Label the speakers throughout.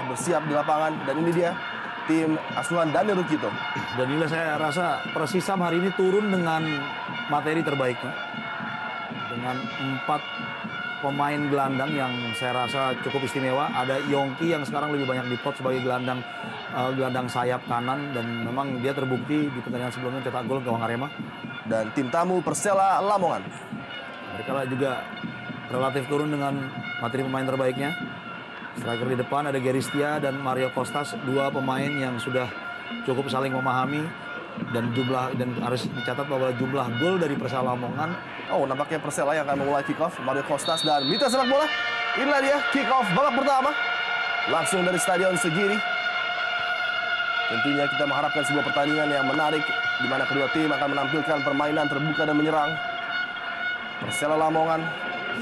Speaker 1: bersiap di lapangan. Dan ini dia tim asuhan Daniel Rukito.
Speaker 2: Dan inilah saya rasa Persisam hari ini turun dengan materi terbaiknya. Dengan 4 pemain gelandang yang saya rasa cukup istimewa. Ada Yongki yang sekarang lebih banyak diplot sebagai gelandang sayap kanan. Dan memang dia terbukti di pertandingan sebelumnya cetak gol gawang Arema.
Speaker 1: Dan tim tamu Persela Lamongan.
Speaker 2: Mereka juga relatif turun dengan materi pemain terbaiknya. Striker di depan ada Geristia dan Mario Kostas, 2 pemain yang sudah cukup saling memahami dan harus dicatat bahwa jumlah gol dari Persela Lamongan.
Speaker 1: Oh, nampaknya Persela yang akan memulai kick off. Mario Kostas dan Mita sepak bola. Inilah dia kick off babak pertama. Langsung dari Stadion Segiri. Tentunya kita mengharapkan sebuah pertandingan yang menarik di mana kedua tim akan menampilkan permainan terbuka dan menyerang. Persela Lamongan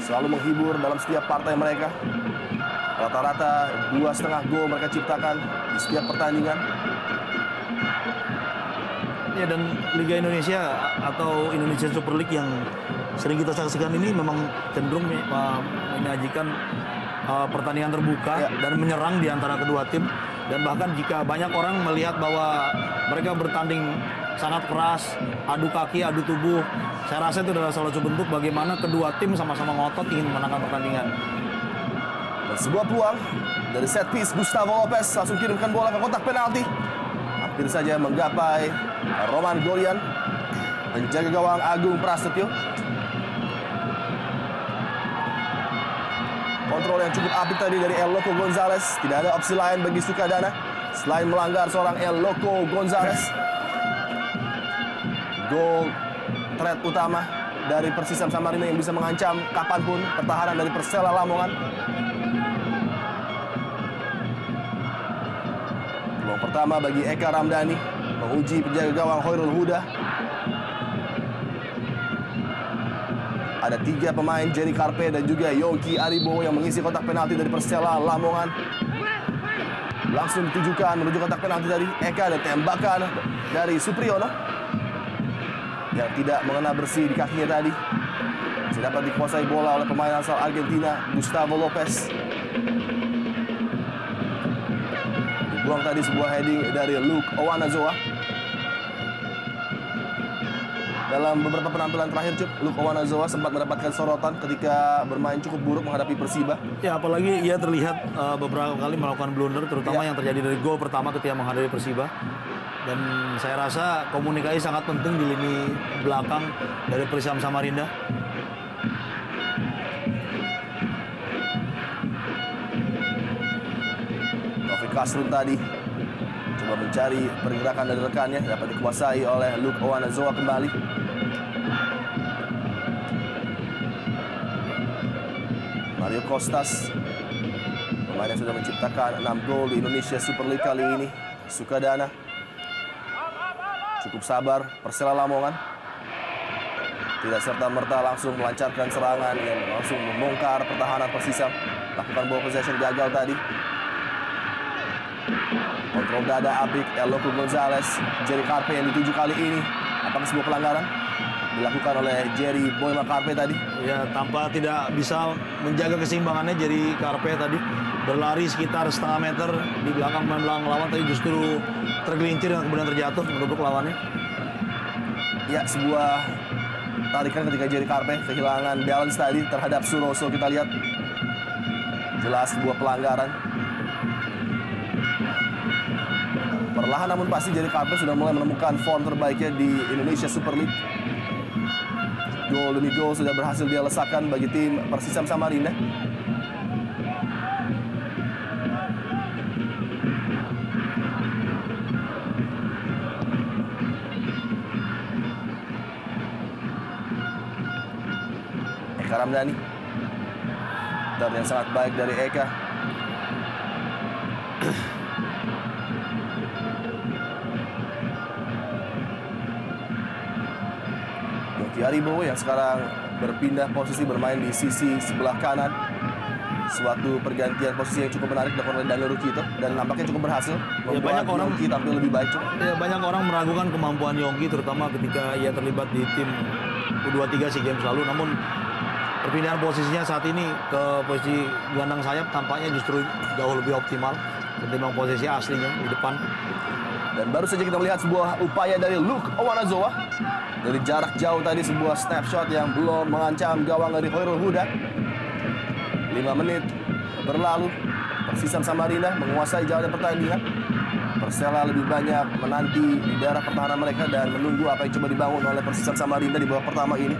Speaker 1: selalu menghibur dalam setiap partai mereka. Rata-rata 2,5 gol mereka ciptakan di setiap pertandingan.
Speaker 2: Ya, dan Liga Indonesia atau Indonesia Super League yang sering kita saksikan ini memang cenderung menyajikan pertandingan terbuka dan menyerang di antara kedua tim. Dan bahkan jika banyak orang melihat bahwa mereka bertanding sangat keras, adu kaki, adu tubuh, saya rasa itu adalah salah satu bentuk bagaimana kedua tim sama-sama ngotot ingin memenangkan pertandingan.
Speaker 1: Dan sebuah peluang dari set piece, Gustavo Lopez langsung kirimkan bola ke kotak penalti. Hampir saja menggapai Roman Golian, penjaga gawang Agung Prasetyo. Kontrol yang cukup apik tadi dari El Loco Gonzalez. Tidak ada opsi lain bagi Sukadana selain melanggar seorang El Loco Gonzalez. Gol threat utama dari Persisam Samarinda yang bisa mengancam kapanpun pertahanan dari Persela Lamongan. Peluang pertama bagi Eka Ramdhani menguji penjaga gawang Hoirul Huda. Ada 3 pemain, Jerry Karpe dan juga Yongki Aribo yang mengisi kotak penalti dari Persela Lamongan. Langsung ditujukan menuju kotak penalti tadi Eka, dan tembakan dari Supriyono yang tidak mengena bersih di kakinya tadi. Masih dapat dikuasai bola oleh pemain asal Argentina, Gustavo Lopez. Dibuang tadi sebuah heading dari Luke Owanazoa. Dalam beberapa penampilan terakhir, Luke Owanazoa sempat mendapatkan sorotan ketika bermain cukup buruk menghadapi Persiba.
Speaker 2: Ya, apalagi ia terlihat beberapa kali melakukan blunder, terutama yang terjadi dari gol pertama ketika menghadapi Persiba. Dan saya rasa komunikasi sangat penting di lini belakang dari Persisam Samarinda.
Speaker 1: Taufik Kasrun tadi coba mencari pergerakan dari rekannya, dapat dikuasai oleh Luke Owanazoa kembali. Mario Kostas, pemain yang sudah menciptakan 6 gol di Indonesia Super League kali ini. Sukadana cukup sabar. Persela Lamongan tidak serta-merta langsung melancarkan serangan yang langsung membongkar pertahanan Persisam. Lakukan ball possession gagal tadi. Kontrol dada apik El Loco Gonzalez, Jerry Karpe yang dituju kali ini. Apakah sebuah pelanggaran dilakukan oleh Jerry Boyma Karpe tadi?
Speaker 2: Ya, tanpa tidak bisa menjaga keseimbangannya Jerry Karpe tadi. Berlari sekitar setengah meter di belakang pemain lawan, tapi justru tergelincir dan kemudian terjatuh menurut lawannya.
Speaker 1: Ya, sebuah tarikan ketika Jerry Karpe kehilangan balance tadi terhadap Suroso. Kita lihat jelas sebuah pelanggaran. Perlahan namun pasti Jerry Karpe sudah mulai menemukan form terbaiknya di Indonesia Super League. Gol demi gol sudah berhasil dia lesakan bagi tim Persisam Samarinda. Eka Ramdhani. Turn yang sangat baik dari Eka. Yongki Aribo yang sekarang berpindah posisi bermain di sisi sebelah kanan. Suatu pergantian posisi yang cukup menarik dilakukan oleh Daniel Rukito dan nampaknya cukup berhasil membuat Yongki tampil lebih baik.
Speaker 2: Ya, banyak orang meragukan kemampuan Yongki terutama ketika ia terlibat di tim U23 SEA Games lalu. Namun perpindahan posisinya saat ini ke posisi gelandang sayap tampaknya justru jauh lebih optimal. ketimbang posisi aslinya di depan.
Speaker 1: Dan baru saja kita melihat sebuah upaya dari Luke Owanazoa. Dari jarak jauh tadi sebuah snapshot yang belum mengancam gawang dari Khairul Huda. 5 menit berlalu. Persisam Samarinda menguasai jalannya pertandingan. Persela lebih banyak menanti di daerah pertahanan mereka dan menunggu apa yang coba dibangun oleh Persisam Samarinda di babak pertama ini.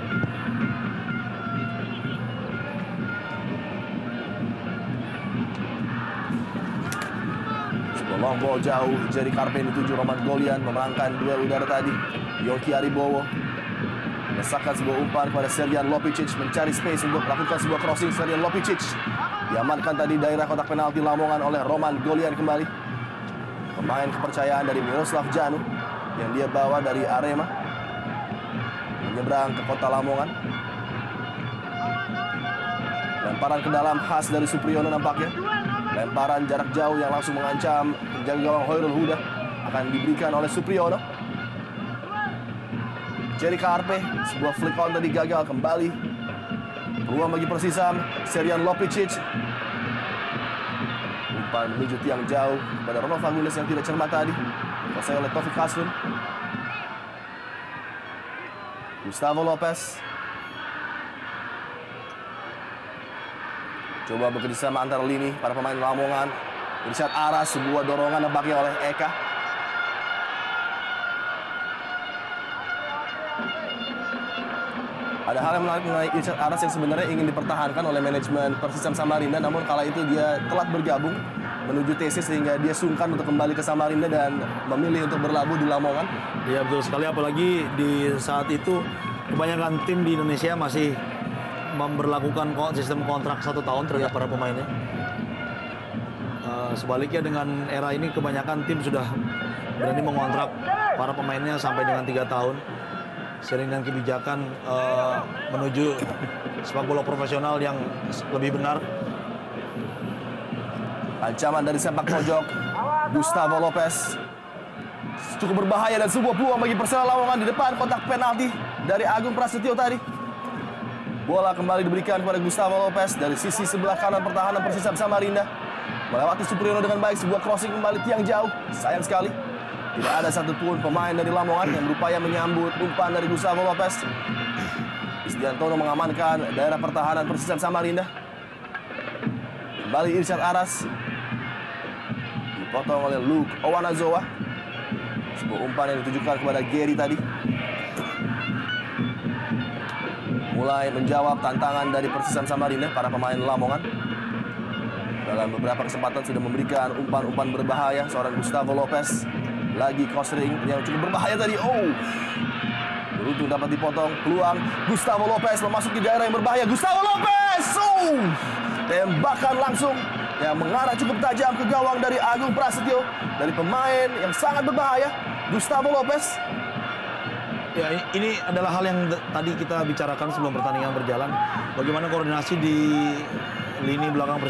Speaker 1: Long ball jauh, Jerry Carpe dituju Roman Golian memenangkan duel udara tadi. Yonki Aribowo mesakkan sebuah umpan kepada Serjan Lopicic, mencari space untuk melakukan sebuah crossing. Serjan Lopicic diamankan tadi daerah kotak penalti Lamongan oleh Roman Golian kembali. Pemain kepercayaan dari Miroslav Janu yang dia bawa dari Arema menyeberang ke kota Lamongan. Lemparan ke dalam khas dari Supriyono nampaknya. Lemparan jarak jauh yang langsung mengancam penjaga gawang Khairul Huda akan diberikan oleh Supriyono. Jerry Carpe, sebuah flick on tadi gagal kembali. Peluang bagi Persisam, Serjan Lopicic. Umpan menuju tiang jauh pada Ronald Fagundes yang tidak cermat tadi. Kuasai oleh Taufik Hasrun. Gustavo Lopez. Coba bekerjasama antar lini para pemain Lamongan. Irsyad Aras, sebuah dorongan nampaknya oleh Eka. Ada hal yang menarik mengenai Irsyad Aras yang sebenarnya ingin dipertahankan oleh manajemen Persisam Samarinda, namun kala itu dia telat bergabung menuju TC sehingga dia sungkan untuk kembali ke Samarinda dan memilih untuk berlabuh di Lamongan.
Speaker 2: Ya betul sekali, apalagi di saat itu kebanyakan tim di Indonesia masih memberlakukan sistem kontrak 1 tahun terhadap para pemainnya. Sebaliknya dengan era ini kebanyakan tim sudah berani mengontrak para pemainnya sampai dengan 3 tahun. Sering dengan kebijakan menuju sepak bola profesional yang lebih benar.
Speaker 1: Ancaman dari sepak pojok Gustavo Lopez cukup berbahaya dan sebuah peluang bagi Persela Lamongan di depan kotak penalti dari Agung Prasetyo tadi. Bola kembali diberikan kepada Gustavo Lopez dari sisi sebelah kanan pertahanan Persisam Samarinda. Melewati Supriyono dengan baik, sebuah crossing kembali tiang jauh. Sayang sekali, tidak ada satupun pemain dari Lamongan yang berupaya menyambut umpan dari Gustavo Lopez. Isdiantono mengamankan daerah pertahanan Persisam Samarinda. Kembali Irsyad Aras. Dipotong oleh Luke Owanazoa. Sebuah umpan yang ditujukan kepada Gary tadi. Mulai menjawab tantangan dari Persisam Samarinda, para pemain Lamongan. Dalam beberapa kesempatan sudah memberikan umpan-umpan berbahaya. Seorang Gustavo Lopez lagi crossing yang cukup berbahaya tadi. Beruntung dapat dipotong. Peluang Gustavo Lopez memasuki daerah yang berbahaya. Gustavo Lopez! Tembakan langsung yang mengarah cukup tajam ke gawang dari Agung Prasetyo. Dari pemain yang sangat berbahaya, Gustavo Lopez.
Speaker 2: Ya, ini adalah hal yang tadi kita bicarakan sebelum pertandingan berjalan. Bagaimana koordinasi di lini belakang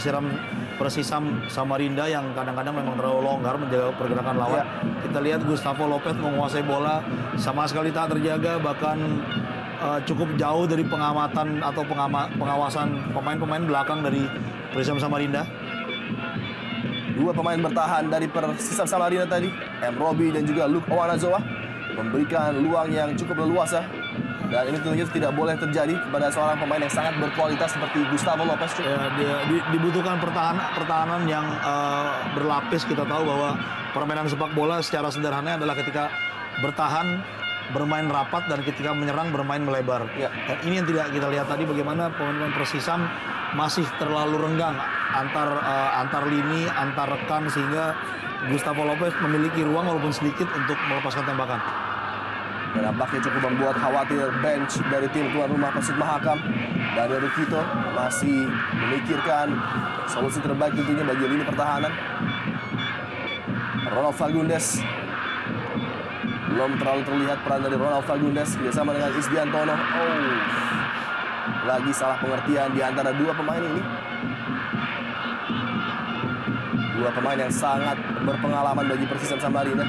Speaker 2: Persisam Samarinda yang kadang-kadang memang terlalu longgar menjaga pergerakan lawan. Kita lihat Gustavo Lopez menguasai bola sama sekali tak terjaga, bahkan cukup jauh dari pengamatan atau pengawasan pemain-pemain belakang dari Persisam Samarinda.
Speaker 1: Dua pemain bertahan dari Persisam Samarinda tadi, M. Robi dan juga Luke Owanazoa, memberikan luang yang cukup leluasa. Dan ini tentunya tidak boleh terjadi kepada seorang pemain yang sangat berkualitas seperti Gustavo Lopez.
Speaker 2: Dibutuhkan pertahanan yang berlapis. Kita tahu bahwa permainan sepak bola secara sederhana adalah ketika bertahan, bermain rapat, dan ketika menyerang bermain melebar. Dan ini yang tidak kita lihat tadi, bagaimana pemain-pemain Persisam masih terlalu renggang antar lini, antar rekan, sehingga Gustavo Lopez memiliki ruang walaupun sedikit untuk melepaskan tembakan.
Speaker 1: Dan nampaknya cukup membuat khawatir bench dari tim tuan rumah Persib Mahakam. Daniel Rukito masih memikirkan solusi terbaik tentunya bagi lini pertahanan. Ronald Fagundes, belum terlalu terlihat peran dari Ronald Fagundes bersama dengan Isdiantono. Lagi salah pengertian di antara dua pemain ini. Dua pemain yang sangat berpengalaman bagi Persisam Samarinda.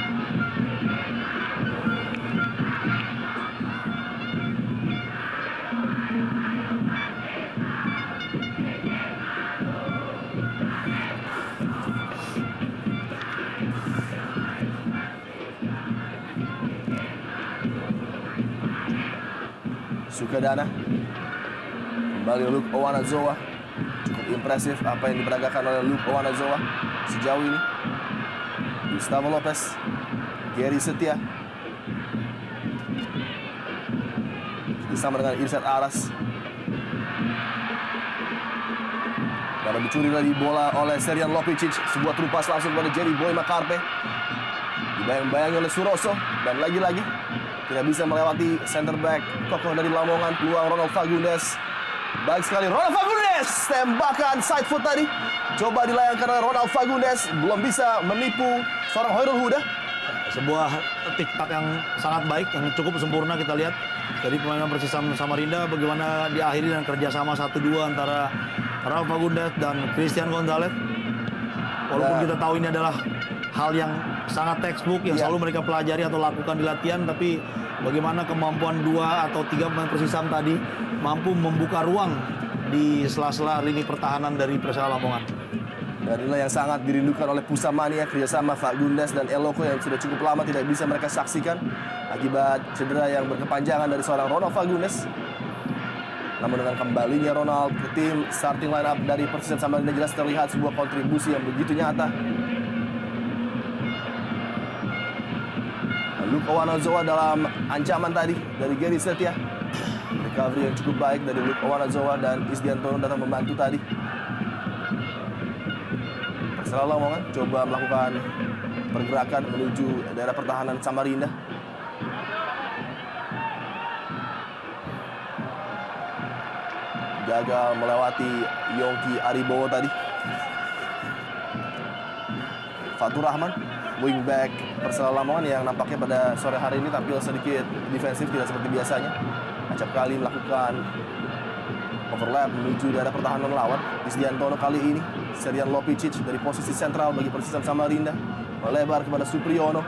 Speaker 1: Sukadana. Kembali Luke Owanazoa. Cukup impresif apa yang diperagakan oleh Luke Owanazoa sejauh ini. Gustavo Lopez, Gary Setia. Bersama dengan Irsyad Aras. Dan dicuri lagi bola oleh Serjan Lopicic. Sebuah terupas langsung pada Jerry Boy Makarpe. Dibayang-bayangi oleh Suroso. Dan lagi-lagi tidak bisa melewati center back kokoh dari Lamongan. Peluang Ronald Fagundes. Baik sekali Ronald Fagundes. Tembakan side foot tadi. Coba dilayangkan oleh Ronald Fagundes. Belum bisa menipu seorang Hoirul Huda.
Speaker 2: Sebuah tik-tak yang sangat baik, yang cukup sempurna kita lihat dari pemain Persisam Samarinda. Bagaimana diakhiri dengan kerjasama 1-2 antara Ronald Fagundes dan Christian Gonzalez. Walaupun kita tahu ini adalah hal yang sangat textbook yang selalu mereka pelajari atau lakukan di latihan, tapi bagaimana kemampuan 2 atau 3 pemain Persisam tadi mampu membuka ruang di sela-sela lini pertahanan dari Persela Lamongan.
Speaker 1: Dan inilah yang sangat dirindukan oleh Pusamania, kerjasama Fagundes dan Eloko yang sudah cukup lama tidak bisa mereka saksikan akibat cedera yang berkepanjangan dari seorang Ronald Fagundes. Namun dengan kembalinya Ronald ke tim starting line up dari Persisam Samarinda jelas terlihat sebuah kontribusi yang begitu nyata. Luke Owanazoa dalam ancaman tadi dari Gary Setia. Recovery yang cukup baik dari Luke Owanazoa dan Isdiantono datang membantu tadi. Persela Lamongan coba melakukan pergerakan menuju daerah pertahanan Samarinda. Gagal melewati Yongki Aribowo tadi. Fatur Rahman, wingback Persela Lamongan yang nampaknya pada sore hari ini tampil sedikit defensif, tidak seperti biasanya. Acap kali melakukan overlap menuju daerah pertahanan lawan. Isdiantono kali ini Serjan Lopicic dari posisi sentral bagi Persisam Samarinda melebar kepada Supriyono.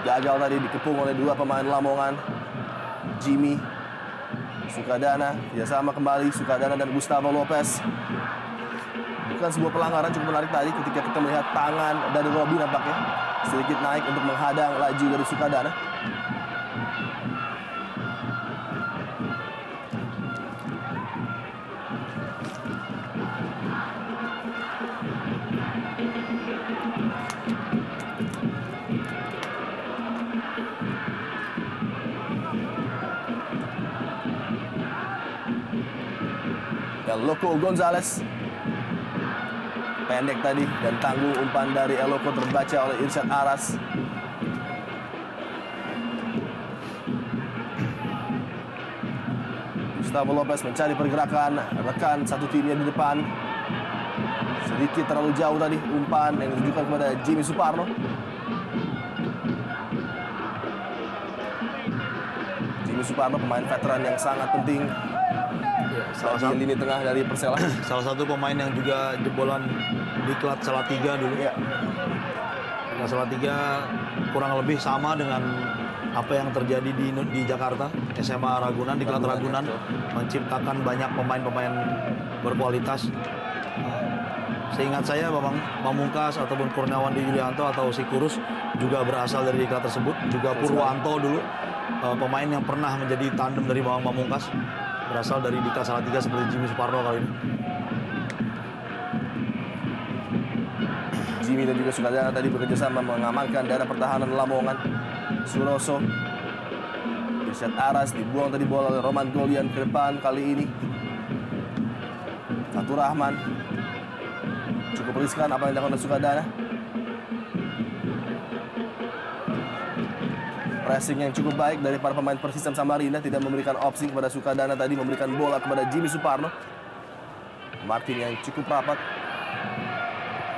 Speaker 1: Gagal tadi dikepung oleh 2 pemain Lamongan. Jimmy Sukadana, kerjasama kembali Sukadana dan Gustavo Lopez. Bukan sebuah pelanggaran, cukup menarik tadi ketika kita melihat tangan dari Robby nampaknya sedikit naik untuk menghadang laju dari Sukadana. Eloko Gonzalez pendek tadi dan tanggung umpan dari Eloko terbaca oleh Irsyad Aras. Gustavo Lopez mencari pergerakan rekan satu timnya di depan. Sedikit terlalu jauh tadi umpan yang ditujukan kepada Jimmy Suparno. Jimmy Suparno pemain veteran yang sangat penting. Salah satu lini tengah dari Persela.
Speaker 2: Salah satu pemain yang juga jebolan di klub Salatiga dulu.
Speaker 1: Ya.
Speaker 2: Klub Salatiga kurang lebih sama dengan apa yang terjadi di Jakarta, SMA Ragunan, di klub Ragunan, menciptakan banyak pemain-pemain berkualitas. Seingat saya Bambang Pamungkas ataupun Kurniawan Di Yulianto atau si Kurus juga berasal dari klub tersebut. Juga Purwanto dulu, pemain yang pernah menjadi tandem dari Bambang Pamungkas, berasal dari Diklat Salatiga seperti Jimmy Suparno kali ini.
Speaker 1: Jimmy dan juga Sukadana tadi bekerjasama mengamankan daerah pertahanan Lamongan. Suroso, Irsyad Aras dibuang tadi bola oleh Roman Golian ke depan kali ini. Fatur Rahman, cukup riskan apa yang dilakukan oleh Sukadana. Pressing yang cukup baik dari para pemain Persisam Samarinda, tidak memberikan opsi kepada Sukadana tadi, memberikan bola kepada Jimmy Suparno. Marking yang cukup rapat.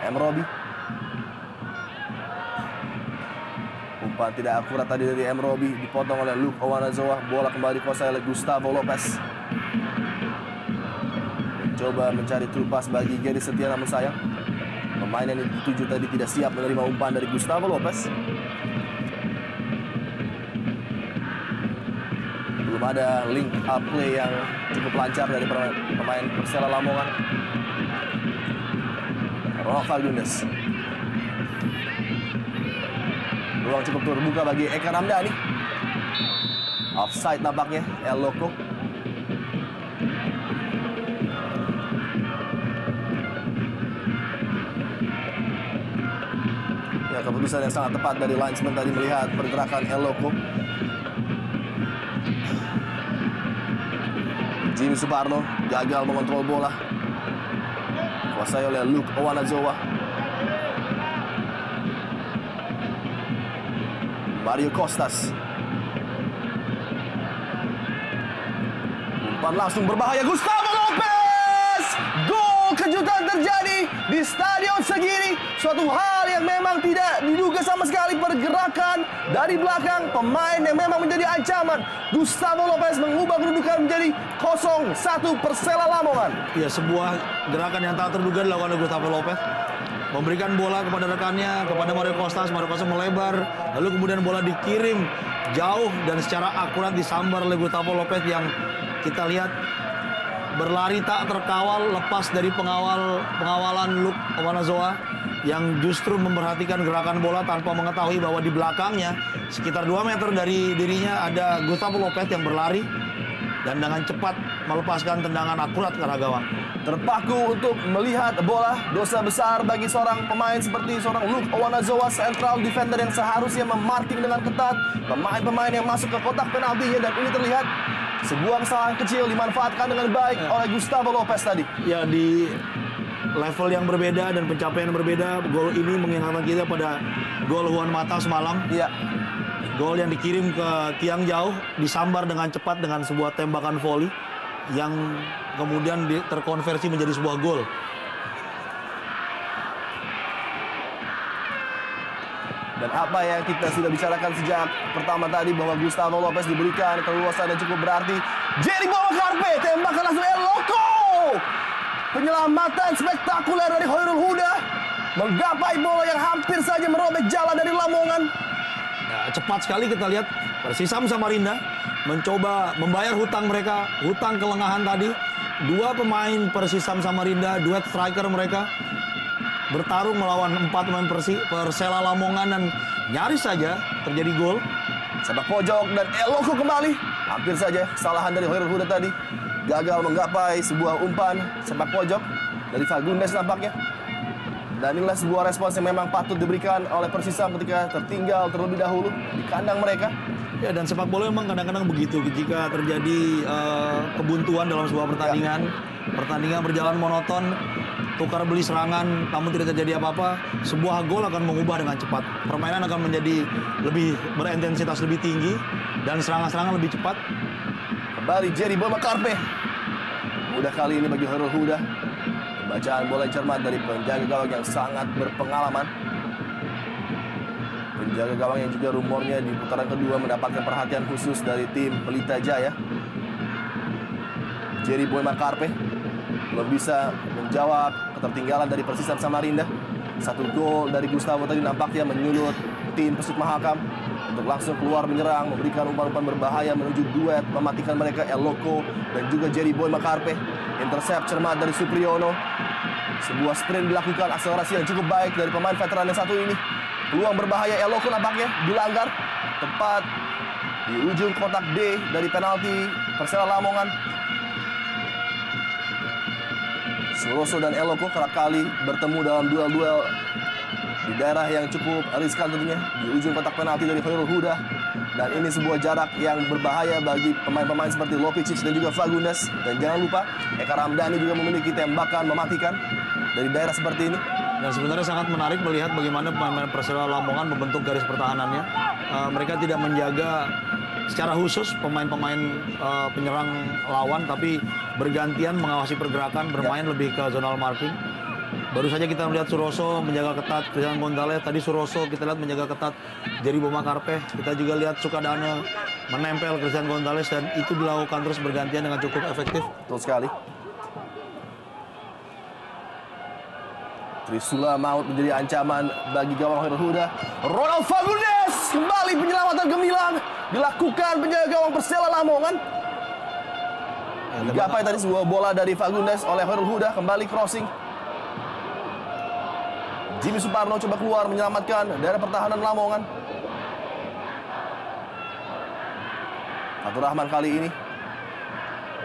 Speaker 1: M. Robby. Umpan tidak akurat tadi dari M. Robby, dipotong oleh Luke Owanazoa. Bola kembali dikuasai oleh Gustavo Lopez. Coba mencari trupas bagi Gary Setia, namun sayang pemain yang dituju tadi tidak siap menerima umpan dari Gustavo Lopez. Belum ada link up play yang cukup lancar dari pemain Persela Lamongan. Ronald Fagundes. Ruang cukup terbuka bagi Eka Ramdhani. Offside nampaknya, Eloko. Ya, keputusan yang sangat tepat dari linesman tadi melihat pergerakan Eloko. Jimmy Suparno gagal mengontrol bola. Kuasai oleh Luke Owanazowa. Mario Costas. Umpan langsung berbahaya, Gustavo Lopez! Gol kejutan terjadi di Stadion Segiri. Suatu hal yang memang tidak diduga sama sekali, pergerakan dari belakang pemain yang memang menjadi ancaman. Gustavo Lopez mengubah kedudukan menjadi 0-1 Persela Lamongan.
Speaker 2: Ya, sebuah gerakan yang tak terduga dilakukan oleh Gustavo Lopez. Memberikan bola kepada rekannya, kepada Mario Costas. Mario Costas melebar, lalu kemudian bola dikirim jauh dan secara akurat disambar oleh Gustavo Lopez yang kita lihat berlari tak terkawal lepas dari pengawalan Luke Owanazowa yang justru memperhatikan gerakan bola tanpa mengetahui bahwa di belakangnya sekitar 2 meter dari dirinya ada Gustavo Lopez yang berlari dan dengan cepat melepaskan tendangan akurat ke arah gawang.
Speaker 1: Terpaku untuk melihat bola, dosa besar bagi seorang pemain seperti seorang Luke Owanazowa, central defender yang seharusnya memarking dengan ketat pemain-pemain yang masuk ke kotak penaltinya, dan ini terlihat sebuah kesalahan kecil dimanfaatkan dengan baik oleh Gustavo Lopez tadi. Ya,
Speaker 2: di level yang berbeda dan pencapaian yang berbeda, gol ini mengingatkan kita pada gol Juan Mata semalam.
Speaker 1: Iya.
Speaker 2: Gol yang dikirim ke tiang jauh, disambar dengan cepat dengan sebuah tembakan volley yang kemudian terkonversi menjadi sebuah gol.
Speaker 1: Dan apa yang kita sudah bicarakan sejak pertama tadi, bahwa Gustavo Lopez diberikan keluasan yang cukup berarti. Jerry Carpe, tembakan langsung Eloko. Penyelamatan spektakuler dari Khairul Huda menggapai bola yang hampir saja merobek jalan dari Lamongan.
Speaker 2: Ya, cepat sekali kita lihat Persisam Samarinda mencoba membayar hutang mereka, hutang kelengahan tadi. Dua pemain Persisam Samarinda, duet striker mereka, bertarung melawan 4 pemain Persela Lamongan dan nyaris saja terjadi gol.
Speaker 1: Sepak pojok dan Eloko kembali. Hampir saja kesalahan dari Khairul Huda tadi gagal menggapai sebuah umpan sepak pojok dari Fagundes nampaknya. Dan inilah sebuah respons yang memang patut diberikan oleh Persisam ketika tertinggal terlebih dahulu di kandang mereka.
Speaker 2: Ya, dan sepak bola memang kadang-kadang begitu. Jika terjadi kebuntuan dalam sebuah pertandingan, pertandingan berjalan monoton, tukar beli serangan, namun tidak terjadi apa-apa, sebuah gol akan mengubah dengan cepat. Permainan akan menjadi lebih berintensitas lebih tinggi dan serangan-serangan lebih cepat.
Speaker 1: Kembali Jerry Carpe. Mudah kali ini bagi Khairul Huda. Bacaan bola yang cermat dari penjaga gawang yang sangat berpengalaman. Penjaga gawang yang juga rumornya di putaran kedua mendapatkan perhatian khusus dari tim Pelita Jaya. Jerry Carpe belum bisa menjawab ketertinggalan dari Persisam Samarinda. Satu gol dari Gustavo tadi nampaknya menyulut tim Persib Mahakam untuk langsung keluar menyerang, memberikan umpan-umpan berbahaya menuju duet mematikan mereka, Eloko dan juga Jerry Carpe. Intercept cermat dari Supriyono. Sebuah sprint dilakukan, akselerasi yang cukup baik dari pemain veteran yang satu ini. Peluang berbahaya Eloko nampaknya dilanggar tepat di ujung kotak D dari penalti Persela Lamongan. Suroso dan Eloko kerap kali bertemu dalam duel-duel di daerah yang cukup riskan tentunya, di ujung kotak penalti dari Khairul Huda. Dan ini sebuah jarak yang berbahaya bagi pemain-pemain seperti Lopicic dan juga Fagundes. Dan jangan lupa, Eka Ramdhani juga memiliki tembakan mematikan dari daerah seperti ini.
Speaker 2: Dan sebenarnya sangat menarik melihat bagaimana pemain Persela Lamongan membentuk garis pertahanannya. Mereka tidak menjaga secara khusus pemain-pemain penyerang lawan, tapi bergantian mengawasi pergerakan, bermain lebih ke zonal marking. Baru saja kita melihat Suroso menjaga ketat Christian Gonzalez. Tadi Suroso kita lihat menjaga ketat Jerry Carpe. Kita juga lihat Sukadana menempel Christian Gonzalez, dan itu dilakukan terus bergantian dengan cukup efektif.
Speaker 1: Betul sekali. Trisula maut menjadi ancaman bagi gawang Khairul Huda. Ronald Fagundes kembali, penyelamatan gemilang dilakukan penjaga gawang Persela Lamongan. Digapai tadi sebuah bola dari Fagundes oleh Khairul Huda, kembali crossing. Jimmy Suparno coba keluar menyelamatkan daerah pertahanan Lamongan. Fatur Rahman kali ini.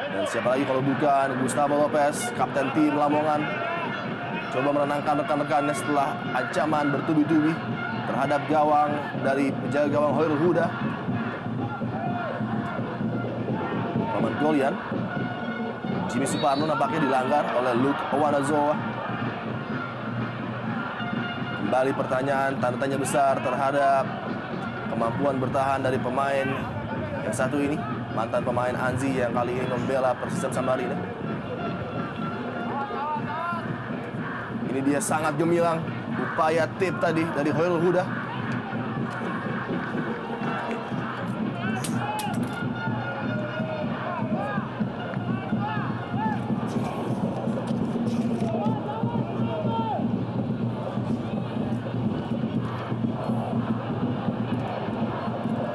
Speaker 1: Dan siapa lagi kalau bukan Gustavo Lopez, kapten tim Lamongan. Coba menenangkan rekan-rekannya setelah ancaman bertubi-tubi terhadap gawang dari penjaga gawang Hoirul Huda. Maman Golian. Jimmy Suparno nampaknya dilanggar oleh Luke Owanazoa. Kembali pertanyaan, tanda tanya besar terhadap kemampuan bertahan dari pemain yang satu ini. Mantan pemain Anzi yang kali ini membela Persisam Samarinda. Ini dia sangat gemilang upaya tip tadi dari Hoirul Huda.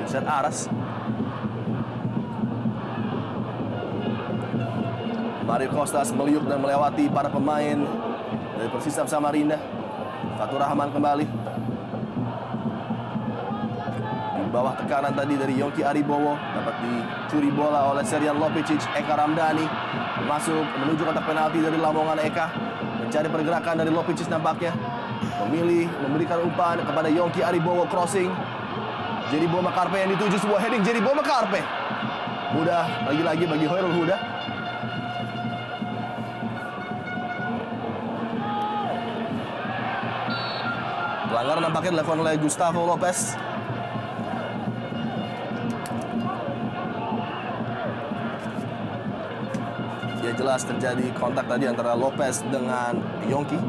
Speaker 1: Richard Aras. Mario Costas meliuk dan melewati para pemain dari Persisam Samarinda. Fatur Rahman kembali. Di bawah tekanan tadi dari Yongki Aribowo. Dapat dicuri bola oleh Serjan Lopicic. Eka Ramdhani masuk menuju kotak penalti dari Lamongan. Eka mencari pergerakan dari Lopicic nampaknya. Memilih memberikan umpan kepada Yongki Aribowo, crossing. Jeribo Makarpe yang dituju, sebuah heading Jeribo Makarpe. Mudah lagi-lagi bagi Hoirul Huda. Pelanggaran nampaknya dilakukan oleh Gustavo Lopez. Ya jelas terjadi kontak tadi antara Lopez dengan Yongki.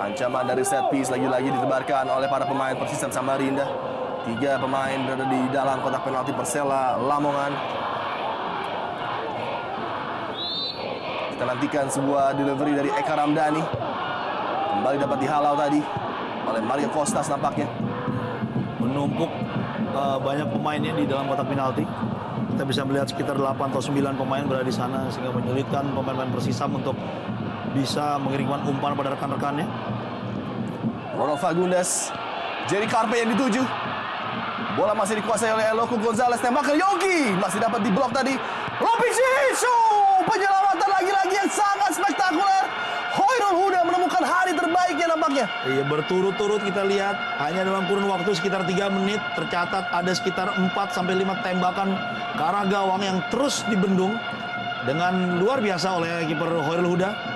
Speaker 1: Ancaman dari set piece lagi-lagi ditebarkan oleh para pemain Persisam Samarinda. 3 pemain berada di dalam kotak penalti Persela Lamongan. Kita nantikan sebuah delivery dari Eka Ramdhani. Kembali dapat dihalau tadi oleh Mario Costas nampaknya.
Speaker 2: Menumpuk banyak pemainnya di dalam kotak penalti. Kita bisa melihat sekitar 8 atau 9 pemain berada di sana sehingga menyulitkan pemain-pemain Persisam untuk bisa mengirimkan umpan pada rekan-rekannya.
Speaker 1: Ronald Fagundes, Jerry Carpe yang dituju. Bola masih dikuasai oleh Eloku Gonzalez. Tembakan Yongki masih dapat diblok tadi. Lopicic, penyelamatan lagi-lagi yang sangat spektakuler. Hoirul Huda menemukan hari terbaiknya nampaknya.
Speaker 2: Iya, berturut-turut kita lihat hanya dalam kurun waktu sekitar 3 menit tercatat ada sekitar 4-5 tembakan ke arah gawang yang terus dibendung dengan luar biasa oleh kiper Hoirul Huda.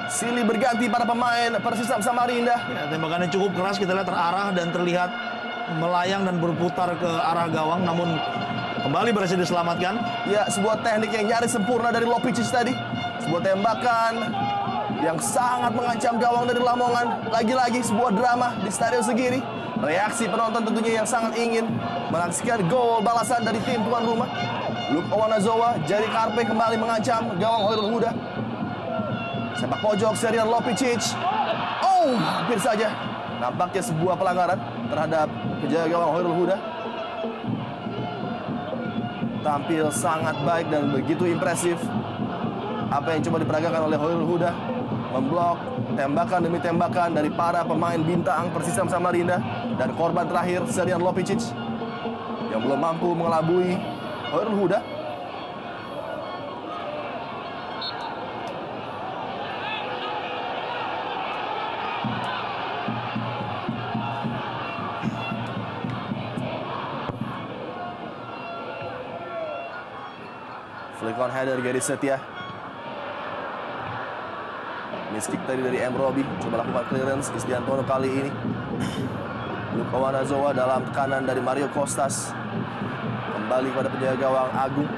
Speaker 1: Silih berganti para pemain Persisam Samarinda.
Speaker 2: Ya, tembakannya cukup keras, kita lihat terarah dan terlihat melayang dan berputar ke arah gawang, namun kembali berhasil diselamatkan.
Speaker 1: Ya, sebuah teknik yang nyaris sempurna dari Lopicic tadi. Sebuah tembakan yang sangat mengancam gawang dari Lamongan. Lagi-lagi sebuah drama di Stadion Segiri. Reaksi penonton tentunya yang sangat ingin menyaksikan gol balasan dari tim tuan rumah. Luke Owanazoa, Jerry Carpe kembali mengancam gawang Hoirul Huda. Sepak pojok Serjan Lopicic. Oh, hampir saja. Nampaknya sebuah pelanggaran terhadap penjaga gawang Hoirul Huda. Tampil sangat baik dan begitu impresif apa yang coba diperagakan oleh Hoirul Huda. Memblok tembakan demi tembakan dari para pemain bintang Persisam Samarinda. Dan korban terakhir Serjan Lopicic yang belum mampu mengelabui Hoirul Huda. Flick on header Gary Setia. Miskick tadi dari M. Robi. Coba lakukan clearance Isdiantono kali ini. Luke Owanazoa dalam tekanan dari Mario Costas. Kembali pada penjaga gawang Agung.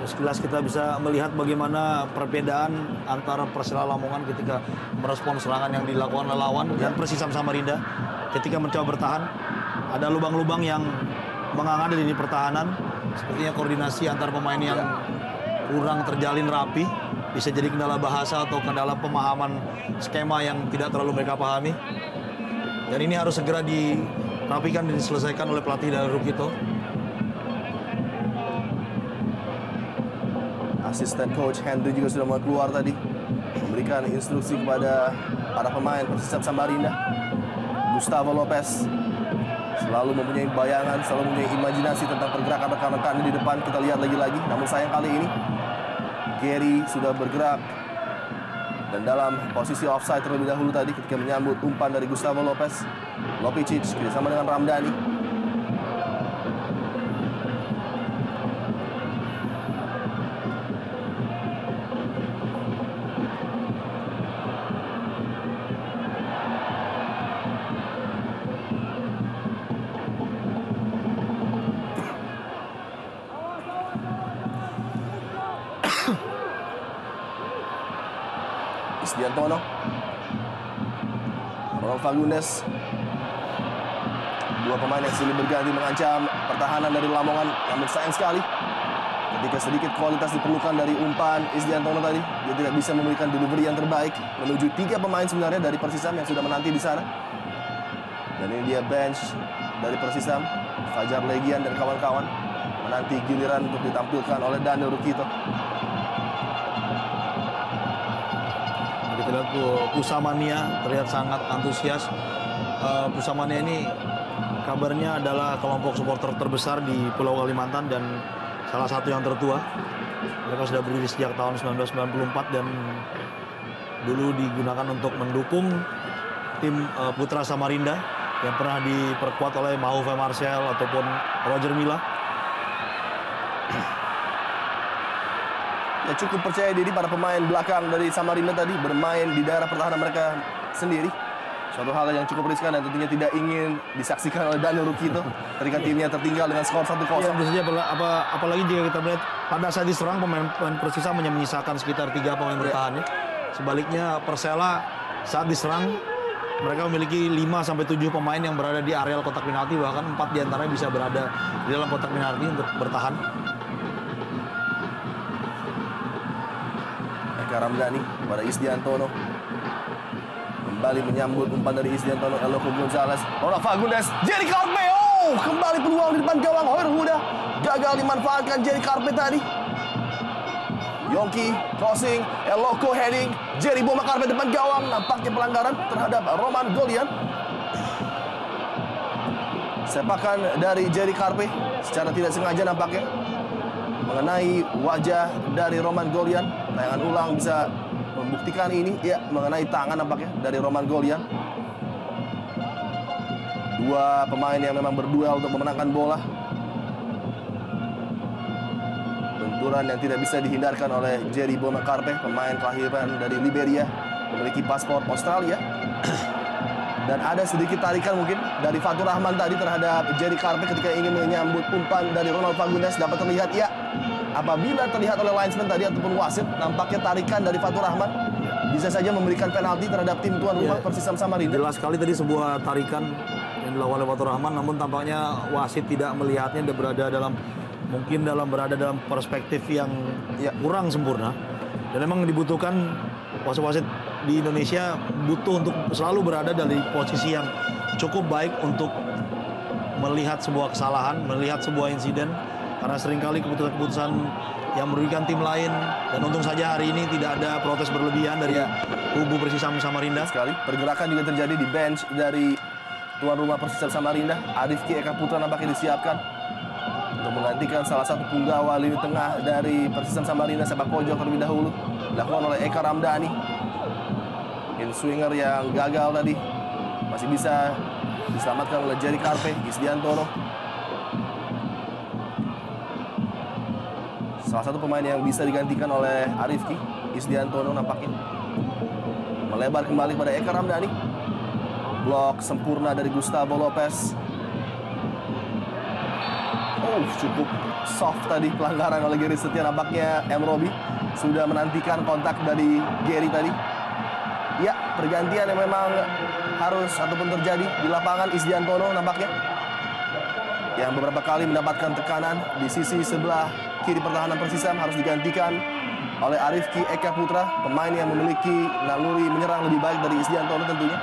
Speaker 2: Sekilas kita bisa melihat bagaimana perbedaan antara Persela Lamongan ketika merespon serangan yang dilakukan oleh lawan dan Persisam Samarinda ketika mencoba bertahan. Ada lubang-lubang yang menganga di lini pertahanan. Sepertinya koordinasi antar pemain yang kurang terjalin rapi. Bisa jadi kendala bahasa atau kendala pemahaman skema yang tidak terlalu mereka pahami. Dan ini harus segera dirapikan dan diselesaikan oleh pelatih dari Rukito.
Speaker 1: Asisten coach Henry juga sudah mulai keluar tadi. Memberikan instruksi kepada para pemain Persisam Samarinda. Gustavo Lopez selalu mempunyai bayangan, selalu mempunyai imajinasi tentang pergerakan rekan-rekannya di depan. Kita lihat lagi-lagi, namun sayang kali ini Gary sudah bergerak dan dalam posisi offside terlebih dahulu tadi ketika menyambut umpan dari Gustavo Lopez. Lopicic kerjasama dengan Ramdhani. Isdiantono, Ronald Fagundes, dua pemain yang silih berganti mengancam pertahanan dari Lamongan. Namun sayang sekali ketika sedikit kualitas diperlukan dari umpan Isdiantono tadi, dia tidak bisa memberikan delivery yang terbaik menuju 3 pemain sebenarnya dari Persisam yang sudah menanti di sana. Dan ini dia bench dari Persisam, Fajar Legian dan kawan-kawan menanti giliran untuk ditampilkan oleh Daniel Rukito.
Speaker 2: Kita lihat Pusamania terlihat sangat antusias. Pusamania ini kabarnya adalah kelompok supporter terbesar di Pulau Kalimantan dan salah satu yang tertua. Mereka sudah berdiri sejak tahun 1994 dan dulu digunakan untuk mendukung tim Putra Samarinda yang pernah diperkuat oleh Mauve Marcel ataupun Roger Milla.
Speaker 1: Ya, cukup percaya diri para pemain belakang dari Samarinda tadi bermain di daerah pertahanan mereka sendiri. Suatu hal yang cukup riskan dan tentunya tidak ingin disaksikan oleh Daniel Rukito ketika timnya tertinggal dengan skor 1-0.
Speaker 2: Ya, tentu saja apalagi jika kita melihat pada saat diserang pemain Persisam hanya menyisakan sekitar 3 pemain bertahan. Ya. Sebaliknya Persela saat diserang mereka memiliki 5-7 pemain yang berada di areal kotak penalti, bahkan 4 diantaranya bisa berada di dalam kotak penalti untuk bertahan.
Speaker 1: Ramdhani pada Isdiantono, kembali menyambut umpan dari Isdiantono. Eloko Gonzalez, Ronald Fagundes, Jerry Carpe. Oh, kembali peluang di depan gawang. Hoyer Huda gagal dimanfaatkan Jerry Carpe tadi. Yongki crossing, Eloko heading, Jerry Boma Carpe depan gawang. Nampaknya pelanggaran terhadap Roman Golian. Sepakan dari Jerry Carpe secara tidak sengaja nampaknya mengenai wajah dari Roman Golian. Tayangan ulang bisa membuktikan ini. Ya, mengenai tangan nampaknya dari Roman Golian. Dua pemain yang memang berduel untuk memenangkan bola. Benturan yang tidak bisa dihindarkan oleh Jerry Boma Carpe, pemain kelahiran dari Liberia, memiliki paspor Australia. Dan ada sedikit tarikan mungkin dari Fatur Rahman tadi terhadap Jerry Carpe ketika ingin menyambut umpan dari Ronald Fagundes. Dapat terlihat, ya, apabila terlihat oleh linesman tadi ataupun wasit, nampaknya tarikan dari Fatur Rahman bisa saja memberikan penalti terhadap tim tuan rumah Persisam Samarinda.
Speaker 2: Jelas sekali tadi sebuah tarikan yang dilakukan oleh Fatur Rahman, namun tampaknya wasit tidak melihatnya, dia berada dalam perspektif yang kurang sempurna. Dan memang dibutuhkan wasit-wasit di Indonesia butuh untuk selalu berada dari posisi yang cukup baik untuk melihat sebuah kesalahan, melihat sebuah insiden. Karena seringkali keputusan-keputusan yang merugikan tim lain. Dan untung saja hari ini tidak ada protes berlebihan dari kubu Persisam Samarinda.
Speaker 1: Sekali, pergerakan juga terjadi di bench dari tuan rumah Persisam Samarinda. Arifki Eka Putra nampaknya disiapkan untuk menggantikan salah satu punggawa lini tengah dari Persisam Samarinda, sepak pojok terlebih dahulu. Dilakukan oleh Eka Ramdhani. In swinger yang gagal tadi masih bisa diselamatkan oleh Jerry Carpe. Isdiantono, salah satu pemain yang bisa digantikan oleh Arifki. Isdiantono nampaknya melebar kembali pada Eka Ramdhani. Blok sempurna dari Gustavo Lopez. Oh, cukup soft tadi pelanggaran oleh Gary Setia. Nampaknya M. Robi sudah menantikan kontak dari Gary tadi. Ya, pergantian yang memang harus ataupun terjadi di lapangan. Isdiantono nampaknya yang beberapa kali mendapatkan tekanan di sisi sebelah kiri pertahanan Persisam harus digantikan oleh Arifki Eka Putra, pemain yang memiliki naluri menyerang lebih baik dari Isdiantono tentunya.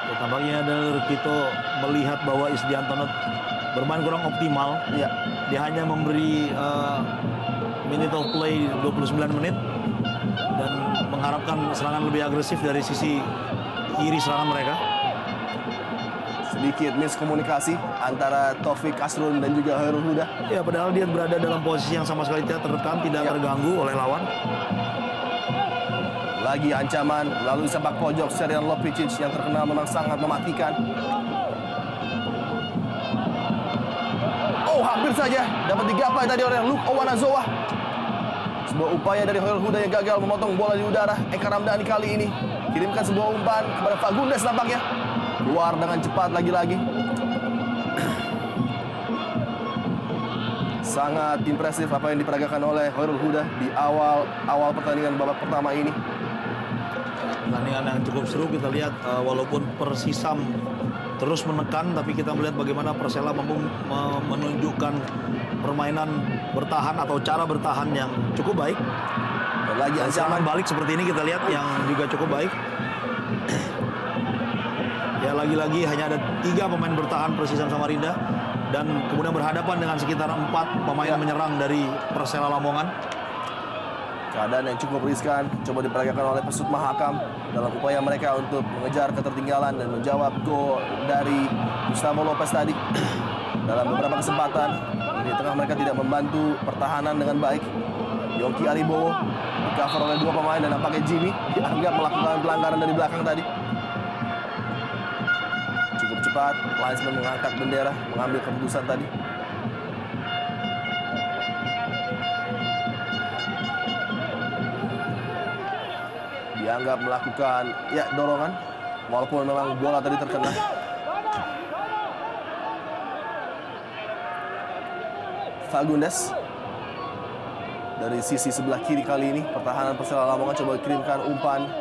Speaker 2: Ya, tampaknya Daniel Rukito melihat bahwa Isdiantono bermain kurang optimal.
Speaker 1: Ya.
Speaker 2: Dia hanya memberi minute of play 29 menit dan mengharapkan serangan lebih agresif dari sisi kiri serangan mereka.
Speaker 1: Sedikit miskomunikasi antara Taufik Kasrun dan juga Khairul Huda.
Speaker 2: Ya, padahal dia berada dalam posisi yang sama sekali tidak tertekan, tidak terganggu oleh lawan.
Speaker 1: Lagi ancaman lalu sepak pojok Serjan Lopicic yang terkenal memang sangat mematikan. Oh, hampir saja dapat digapai tadi oleh Luke Owanazoa. Sebuah upaya dari Khairul Huda yang gagal memotong bola di udara. Eka Ramdhani kali ini kirimkan sebuah umpan kepada Fagundes nampaknya. Keluar dengan cepat lagi-lagi. Sangat impresif apa yang diperagakan oleh Khairul Huda di awal pertandingan babak pertama ini.
Speaker 2: Pertandingan yang cukup seru, kita lihat walaupun Persisam terus menekan, tapi kita melihat bagaimana Persela mampu menunjukkan permainan bertahan atau cara bertahan yang cukup baik.
Speaker 1: Lagi
Speaker 2: ancaman balik seperti ini kita lihat yang juga cukup baik. Ya, lagi-lagi hanya ada 3 pemain bertahan Persisam Samarinda dan kemudian berhadapan dengan sekitar 4 pemain menyerang dari Persela Lamongan.
Speaker 1: Keadaan yang cukup riskan coba diperagakan oleh Pesut Mahakam dalam upaya mereka untuk mengejar ketertinggalan dan menjawab gol dari Gustavo Lopez tadi. Dalam beberapa kesempatan di tengah mereka tidak membantu pertahanan dengan baik. Yongki Aribowo di cover oleh 2 pemain dan nampaknya Jimmy dianggap melakukan pelanggaran dari belakang tadi. Cukup cepat linesman mengangkat bendera, mengambil keputusan tadi. Dianggap melakukan dorongan walaupun memang bola tadi terkena. Fagundes dari sisi sebelah kiri kali ini pertahanan Persela Lamongan coba kirimkan umpan.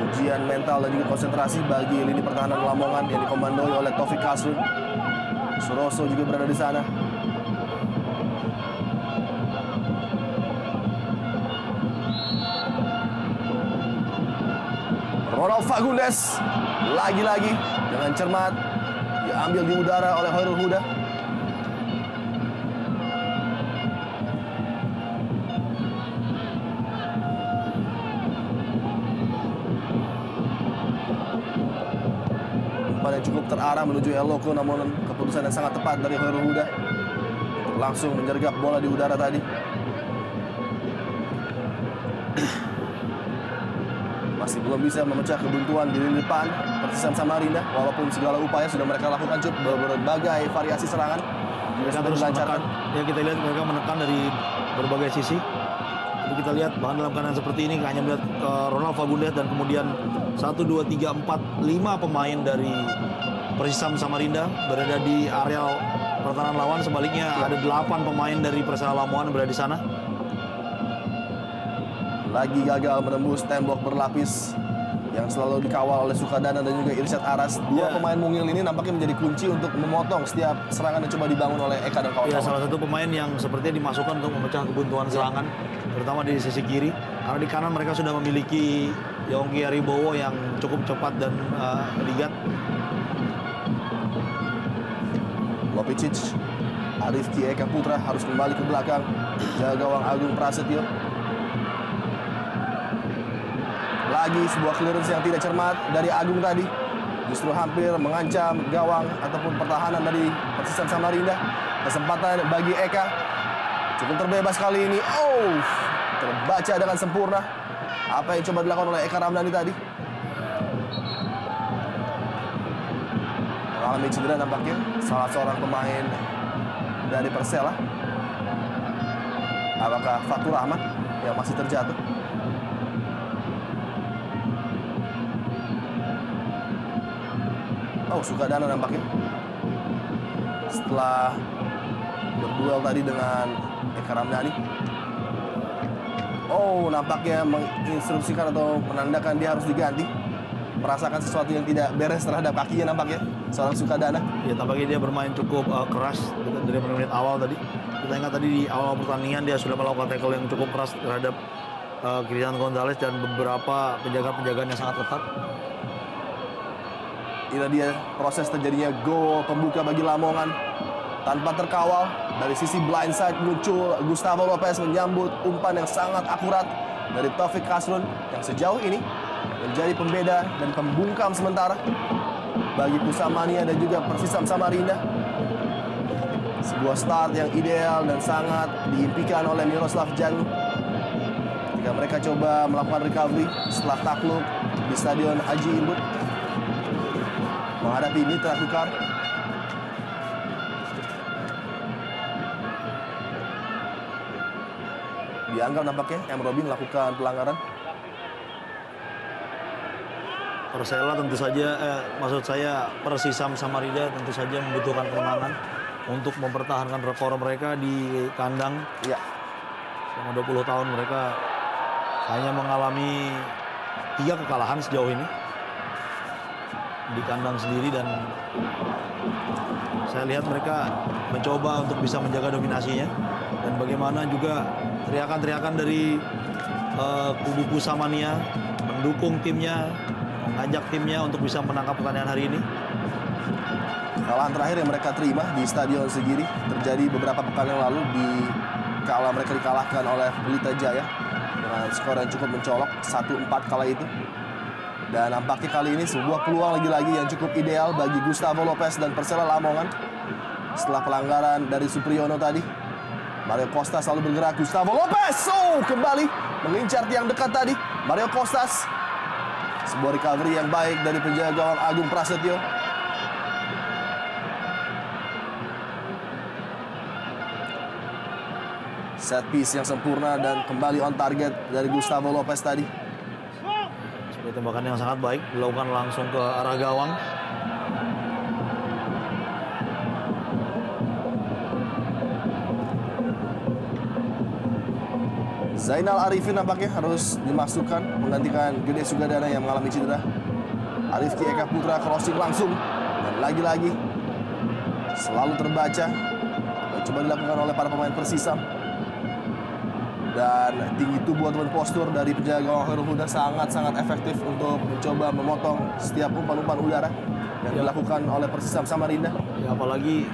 Speaker 1: Ujian mental dan juga konsentrasi bagi lini pertahanan Lamongan yang dikomandoi oleh Taufik Kasrun. Suroso juga berada di sana. Ronald Fagundes lagi-lagi dengan cermat diambil di udara oleh Khairul Huda. Umpan yang cukup terarah menuju El Loco, namun keputusan yang sangat tepat dari Khairul Huda untuk langsung menyergap bola di udara tadi. Masih belum bisa memecah kebuntuan di lini depan Persisam Samarinda, walaupun segala upaya sudah mereka lakukan berbagai variasi serangan
Speaker 2: mereka terus menekan. Ya, kita lihat mereka menekan dari berbagai sisi. Jadi kita lihat bahkan dalam keadaan seperti ini hanya melihat Ronald Fagundes dan kemudian 1, 2, 3, 4, 5 pemain dari Persisam Samarinda berada di area pertahanan lawan. Sebaliknya ada 8 pemain dari Persela Lamongan berada di sana.
Speaker 1: Lagi gagal menembus tembok berlapis yang selalu dikawal oleh Sukadana dan juga Irsyad Aras. 2 pemain mungil ini nampaknya menjadi kunci untuk memotong setiap serangan yang coba dibangun oleh Eka dan kawan-kawan.
Speaker 2: Ya, salah satu pemain yang sepertinya dimasukkan untuk memecah kebuntuan serangan, terutama di sisi kiri. Karena di kanan mereka sudah memiliki Yongki Aribowo yang cukup cepat dan ligat.
Speaker 1: Lopicic, Arifki Eka Putra harus kembali ke belakang, jaga gawang Agung Prasetyo. Lagi sebuah clearance yang tidak cermat dari Agung tadi. Justru hampir mengancam gawang ataupun pertahanan dari Persisam Samarinda. Kesempatan bagi Eka. Cukup terbebas kali ini. Oh, terbaca dengan sempurna apa yang coba dilakukan oleh Eka Ramdhani tadi. Mengalami cedera nampaknya salah seorang pemain dari Persela. Apakah Fatur Rahman yang masih terjatuh? Oh, Sukadana nampaknya setelah berduel tadi dengan Eka Ramdhani. Oh, nampaknya menginstruksikan atau menandakan dia harus diganti. Merasakan sesuatu yang tidak beres terhadap kakinya nampaknya seorang Sukadana.
Speaker 2: Ya, tampaknya dia bermain cukup keras dari menit awal tadi. Kita ingat tadi di awal pertandingan dia sudah melakukan tackle yang cukup keras terhadap Christian Gonzalez dan beberapa penjagaan yang sangat ketat.
Speaker 1: Ini dia proses terjadinya gol pembuka bagi Lamongan tanpa terkawal. Dari sisi blindside muncul Gustavo Lopez menyambut umpan yang sangat akurat dari Taufik Kasrun yang sejauh ini menjadi pembeda dan pembungkam sementara bagi Pusamania dan juga Persisam Samarinda. Sebuah start yang ideal dan sangat diimpikan oleh Miroslav Janu ketika mereka coba melakukan recovery setelah takluk di Stadion Haji Imbut menghadapi Mitra Kukar. Dianggap nampaknya M. Robin melakukan pelanggaran.
Speaker 2: Persela tentu saja, maksud saya Persisam Samarinda tentu saja membutuhkan kemenangan untuk mempertahankan rekor mereka di kandang.
Speaker 1: Ya.
Speaker 2: Selama 20 tahun mereka hanya mengalami 3 kekalahan sejauh ini di kandang sendiri, dan saya lihat mereka mencoba untuk bisa menjaga dominasinya. Dan bagaimana juga teriakan-teriakan dari kubu Pusamania mendukung timnya, mengajak timnya untuk bisa menangkap pertandingan hari ini.
Speaker 1: Kekalahan terakhir yang mereka terima di Stadion Segiri terjadi beberapa pekan yang lalu di kala mereka dikalahkan oleh Pelita Jaya dengan skor yang cukup mencolok 1-4 kala itu. Dan nampaknya kali ini sebuah peluang lagi-lagi yang cukup ideal bagi Gustavo Lopez dan Persela Lamongan. Setelah pelanggaran dari Supriyono tadi, Mario Costas selalu bergerak. Gustavo Lopez kembali mengincar tiang dekat tadi. Mario Costas, sebuah recovery yang baik dari penjaga gawang Agung Prasetyo. Set piece yang sempurna dan kembali on target dari Gustavo Lopez tadi.
Speaker 2: Sebuah tembakan yang sangat baik dilakukan langsung ke arah gawang.
Speaker 1: Zainal Arifin nampaknya harus dimasukkan menggantikan Gede Sugadana yang mengalami cedera. Arifki Eka Putra crossing langsung dan lagi-lagi selalu terbaca yang coba dilakukan oleh para pemain Persisam. Dan tinggi tubuh ataupun postur dari penjaga gawang Khairul Huda sangat-sangat efektif untuk mencoba memotong setiap umpan-umpan udara yang dilakukan oleh Persisam Samarinda.
Speaker 2: Ya, apalagi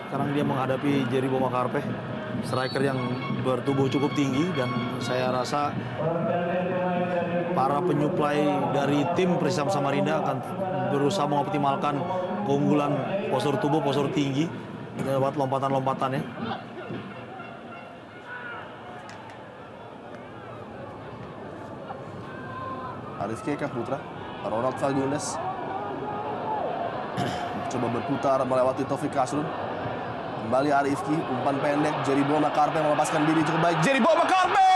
Speaker 2: sekarang dia menghadapi Jerry Bomakarpe, striker yang bertubuh cukup tinggi, dan saya rasa para penyuplai dari tim Persisam Samarinda akan berusaha mengoptimalkan keunggulan postur tubuh, postur tinggi lewat lompatan-lompatannya.
Speaker 1: Arifki Eka Putra, Ronald Fagundes coba berputar melewati Taufik Kasrun. Kembali Arifki, umpan pendek, Jerry Bomakarpe melepaskan diri cukup baik. Jerry Bomakarpe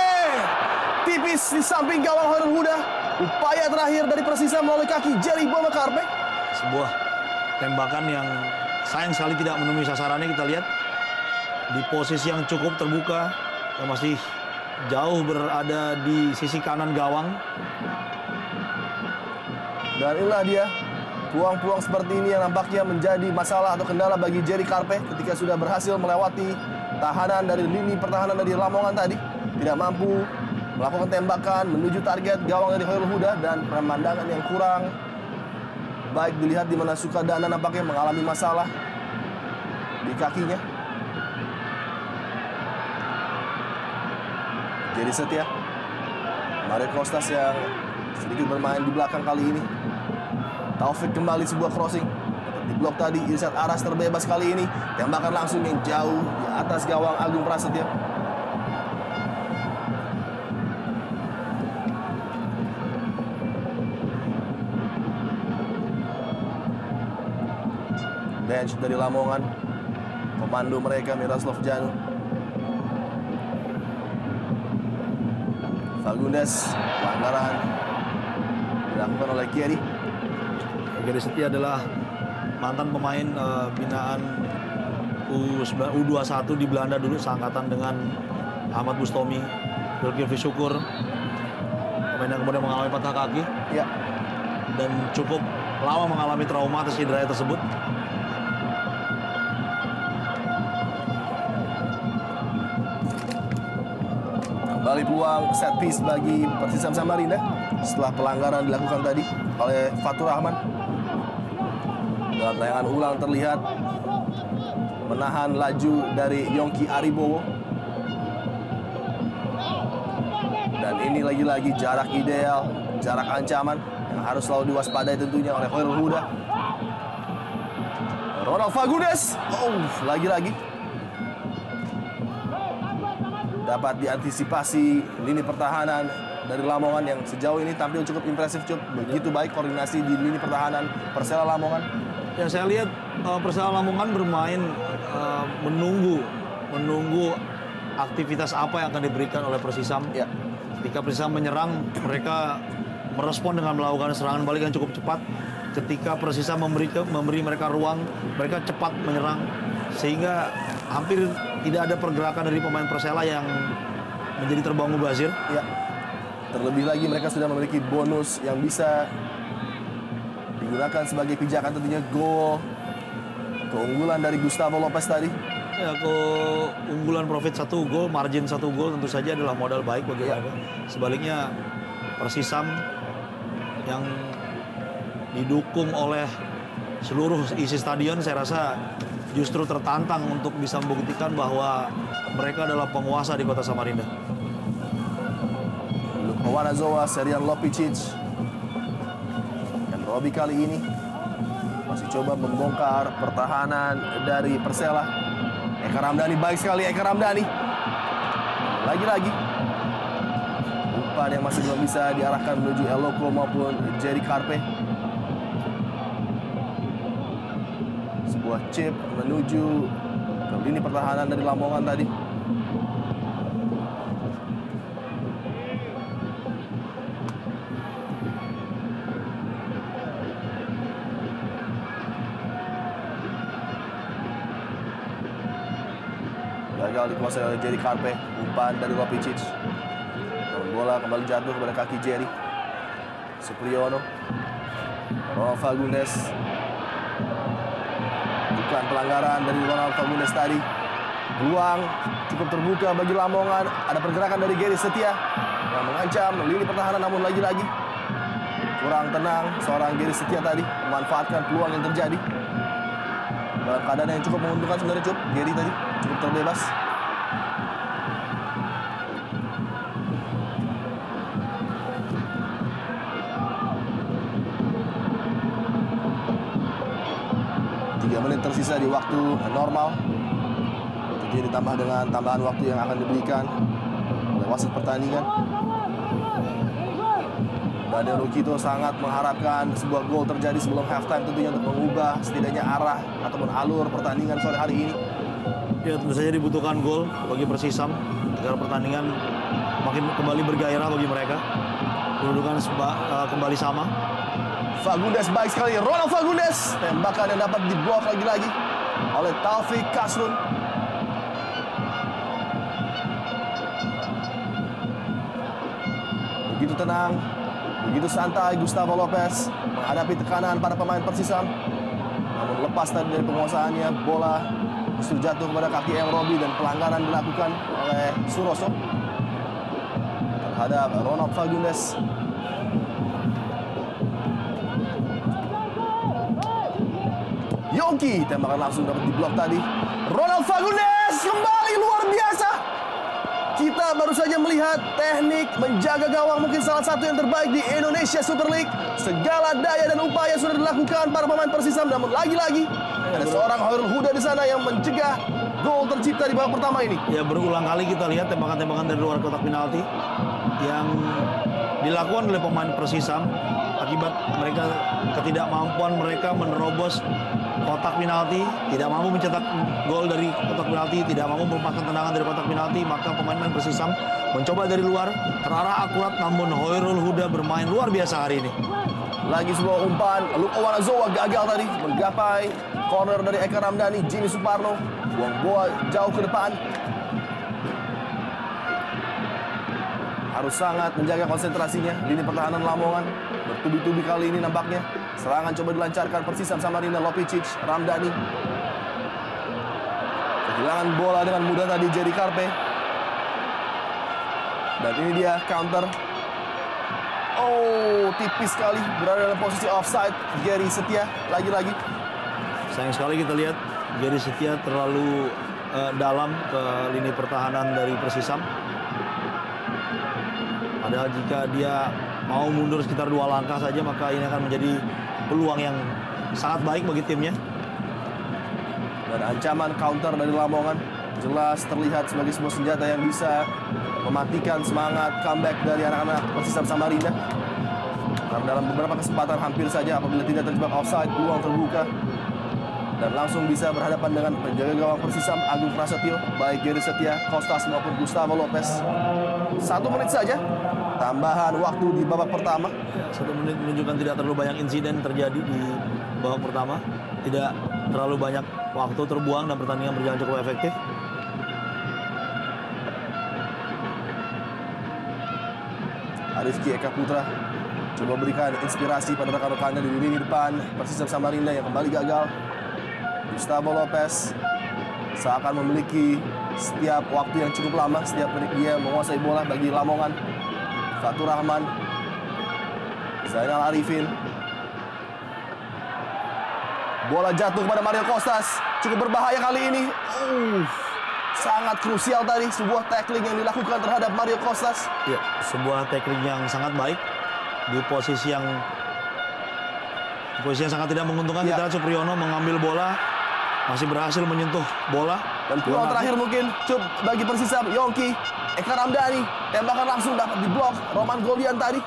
Speaker 1: tipis di samping gawang Khairul Huda. Upaya terakhir dari Persisam melalui kaki Jerry Bomakarpe.
Speaker 2: Sebuah tembakan yang sayang sekali tidak menemui sasarannya. Kita lihat di posisi yang cukup terbuka, yang masih jauh berada di sisi kanan gawang.
Speaker 1: Dan inilah dia peluang-peluang seperti ini yang nampaknya menjadi masalah atau kendala bagi Jerry Karpe ketika sudah berhasil melewati tahanan dari lini pertahanan dari Lamongan tadi. Tidak mampu melakukan tembakan menuju target gawang dari Khairul Huda, dan pemandangan yang kurang baik dilihat di mana Sukadana nampaknya mengalami masalah di kakinya. Jadi Setia, Mario Costas yang sedikit bermain di belakang kali ini. Taufik kembali sebuah crossing. Di blok tadi, Irsad Aras terbebas kali ini. Tembakan langsung yang jauh di atas gawang Agung Prasetyo. Bench dari Lamongan. Komando mereka Miroslav Janu. Fagundes, pelanggaran dilakukan oleh Kieri.
Speaker 2: Gede Setia adalah mantan pemain binaan U21 di Belanda dulu, seangkatan dengan Ahmad Bustomi, Zulkifli Syukur. Pemain yang kemudian mengalami patah kaki.
Speaker 1: Ya.
Speaker 2: Dan cukup lama mengalami trauma atas cedera tersebut.
Speaker 1: Kembali peluang set piece bagi Persisam Samarinda setelah pelanggaran dilakukan tadi oleh Fatur Rahman. Dalam tayangan ulang terlihat menahan laju dari Yongki Aribowo. Dan ini lagi-lagi jarak ideal, jarak ancaman yang harus selalu diwaspadai tentunya oleh Khairul Huda. Ronald Fagundes, lagi-lagi dapat diantisipasi lini pertahanan dari Lamongan yang sejauh ini tampil cukup impresif, begitu baik koordinasi di lini pertahanan Persela Lamongan.
Speaker 2: Ya, saya lihat Persela Lamongan bermain menunggu aktivitas apa yang akan diberikan oleh Persisam.
Speaker 1: Ya.
Speaker 2: Ketika Persisam menyerang, mereka merespon dengan melakukan serangan balik yang cukup cepat. Ketika Persisam memberi mereka ruang, mereka cepat menyerang, sehingga hampir tidak ada pergerakan dari pemain Persela yang menjadi terbang mubazir.
Speaker 1: Ya. Terlebih lagi mereka sudah memiliki bonus yang bisa digunakan sebagai pijakan, tentunya gol keunggulan dari Gustavo Lopez tadi.
Speaker 2: Ya, keunggulan profit 1 gol, margin 1 gol tentu saja adalah modal baik bagi mereka. Sebaliknya Persisam yang didukung oleh seluruh isi stadion, saya rasa justru tertantang untuk bisa membuktikan bahwa mereka adalah penguasa di kota Samarinda.
Speaker 1: Owanazoa, Serian Lopicic, dan Robi kali ini masih coba membongkar pertahanan dari Persela. Eka Ramdhani, baik sekali Eka Ramdhani. Lagi-lagi umpan yang masih belum bisa diarahkan menuju Eloko maupun Jerry Carpe. Sebuah chip menuju ke lini pertahanan dari Lamongan tadi. Gagal dikuasai oleh Jerry Carpe. Umpan dari Lopicic. Bola kembali jatuh kepada kaki Jerry. Supriyono. Ronald Fagundes. Bukan pelanggaran dari Ronald Fagundes tadi. Ruang cukup terbuka bagi Lamongan. Ada pergerakan dari Gary Setia yang mengancam lini pertahanan, namun lagi-lagi kurang tenang seorang Gary Setia tadi memanfaatkan peluang yang terjadi. Dalam keadaan yang cukup menguntungkan sebenarnya Gary tadi cukup terbebas. Menit tersisa di waktu normal. Tentunya ditambah dengan tambahan waktu yang akan diberikan oleh wasit pertandingan. Daniel Rukito sangat mengharapkan sebuah gol terjadi sebelum halftime, tentunya untuk mengubah setidaknya arah ataupun alur pertandingan sore hari ini.
Speaker 2: Ya, tentu saja dibutuhkan gol bagi Persisam agar pertandingan makin kembali bergairah bagi mereka. Kedudukan kembali sama.
Speaker 1: Fagundes, baik sekali Ronald Fagundes. Tembakan yang dapat diblok lagi-lagi oleh Taufik Kasrun. Begitu tenang, begitu santai Gustavo Lopez menghadapi tekanan para pemain Persisam. Namun lepas tadi dari penguasaannya, bola justru jatuh kepada kaki M. Robi dan pelanggaran dilakukan oleh Suroso terhadap Ronald Fagundes. Yongki, tembakan langsung dapat diblok tadi. Ronald Fagundes kembali luar biasa. Kita baru saja melihat teknik menjaga gawang mungkin salah satu yang terbaik di Indonesia Super League. Segala daya dan upaya sudah dilakukan para pemain Persisam, namun lagi-lagi ada seorang Khairul Huda di sana yang mencegah gol tercipta di babak pertama ini.
Speaker 2: Ya, berulang kali kita lihat tembakan-tembakan dari luar kotak penalti yang dilakukan oleh pemain Persisam akibat mereka ketidakmampuan mereka menerobos kotak penalti, tidak mampu mencetak gol dari kotak penalti, tidak mampu melepaskan tendangan dari kotak penalti, maka pemain-pemain Persisam mencoba dari luar, terarah akurat, namun Khairul Huda bermain luar biasa hari ini.
Speaker 1: Lagi sebuah umpan, Luke Owanazoa gagal tadi menggapai corner dari Eka Ramdhani. Jimmy Suparno buang bola jauh ke depan. Harus sangat menjaga konsentrasinya lini pertahanan Lamongan. Bertubi-tubi kali ini nampaknya. Serangan coba dilancarkan Persisam Samarinda. Lopicic, Ramdhani. Kehilangan bola dengan mudah tadi Jerry Carpe. Dan ini dia counter. Oh, tipis sekali berada dalam posisi offside Gary Setia lagi-lagi.
Speaker 2: Sayang sekali kita lihat Gary Setia terlalu dalam ke lini pertahanan dari Persisam. Padahal jika dia mau mundur sekitar 2 langkah saja, maka ini akan menjadi peluang yang sangat baik bagi timnya.
Speaker 1: Dan ancaman counter dari Lamongan jelas terlihat sebagai sebuah senjata yang bisa mematikan semangat comeback dari anak-anak Persisam Samarinda. Karena dalam beberapa kesempatan hampir saja apabila tidak terjebak offside, peluang terbuka. Dan langsung bisa berhadapan dengan penjaga gawang Persisam, Agung Prasetyo, baik Gary Setia, Kostas maupun Gustavo Lopez. 1 menit saja tambahan waktu di babak pertama.
Speaker 2: 1 menit menunjukkan tidak terlalu banyak insiden terjadi di babak pertama. Tidak terlalu banyak waktu terbuang dan pertandingan berjalan cukup efektif.
Speaker 1: Arifki Eka Putra coba berikan inspirasi pada rekan-rekannya di lini depan Persisam Samarinda yang kembali gagal. Gustavo Lopez seakan memiliki setiap waktu yang cukup lama, setiap menit dia menguasai bola bagi Lamongan. Fatur Rahman, Zainal Arifin. Bola jatuh kepada Mario Kostas, cukup berbahaya kali ini. Sangat krusial tadi sebuah tackling yang dilakukan terhadap Mario Kostas.
Speaker 2: Ya, sebuah tackling yang sangat baik di posisi yang sangat tidak menguntungkan.
Speaker 1: Ya.
Speaker 2: Kita lihat Supriyono mengambil bola, masih berhasil menyentuh bola.
Speaker 1: Dan peluang terakhir mungkin cup bagi Persisam, Yongki, Eka Ramdhani, tembakan langsung dapat diblok Roman Golian tadi.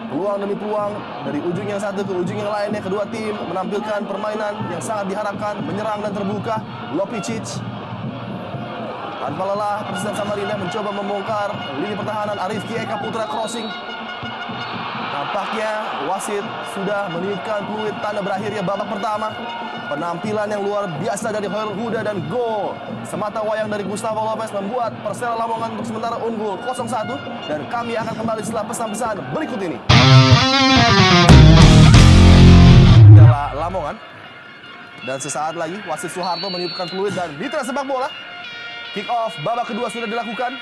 Speaker 1: Peluang demi peluang dari ujung yang satu ke ujung yang lainnya, kedua tim menampilkan permainan yang sangat diharapkan, menyerang dan terbuka. Lopicic tanpa lelah Persisam Samarinda mencoba membongkar lini pertahanan. Arifki Eka Putra crossing. Nampaknya wasit sudah meniupkan peluit tanda berakhirnya babak pertama. Penampilan yang luar biasa dari Hoirul Huda dan gol semata wayang dari Gustavo Lopez membuat Persela Lamongan untuk sementara unggul 0-1. Dan kami akan kembali setelah pesan-pesan berikut ini. Persela Lamongan. Dan sesaat lagi wasit Soeharto meniupkan peluit dan mitra sepak bola. Kick off babak kedua sudah dilakukan.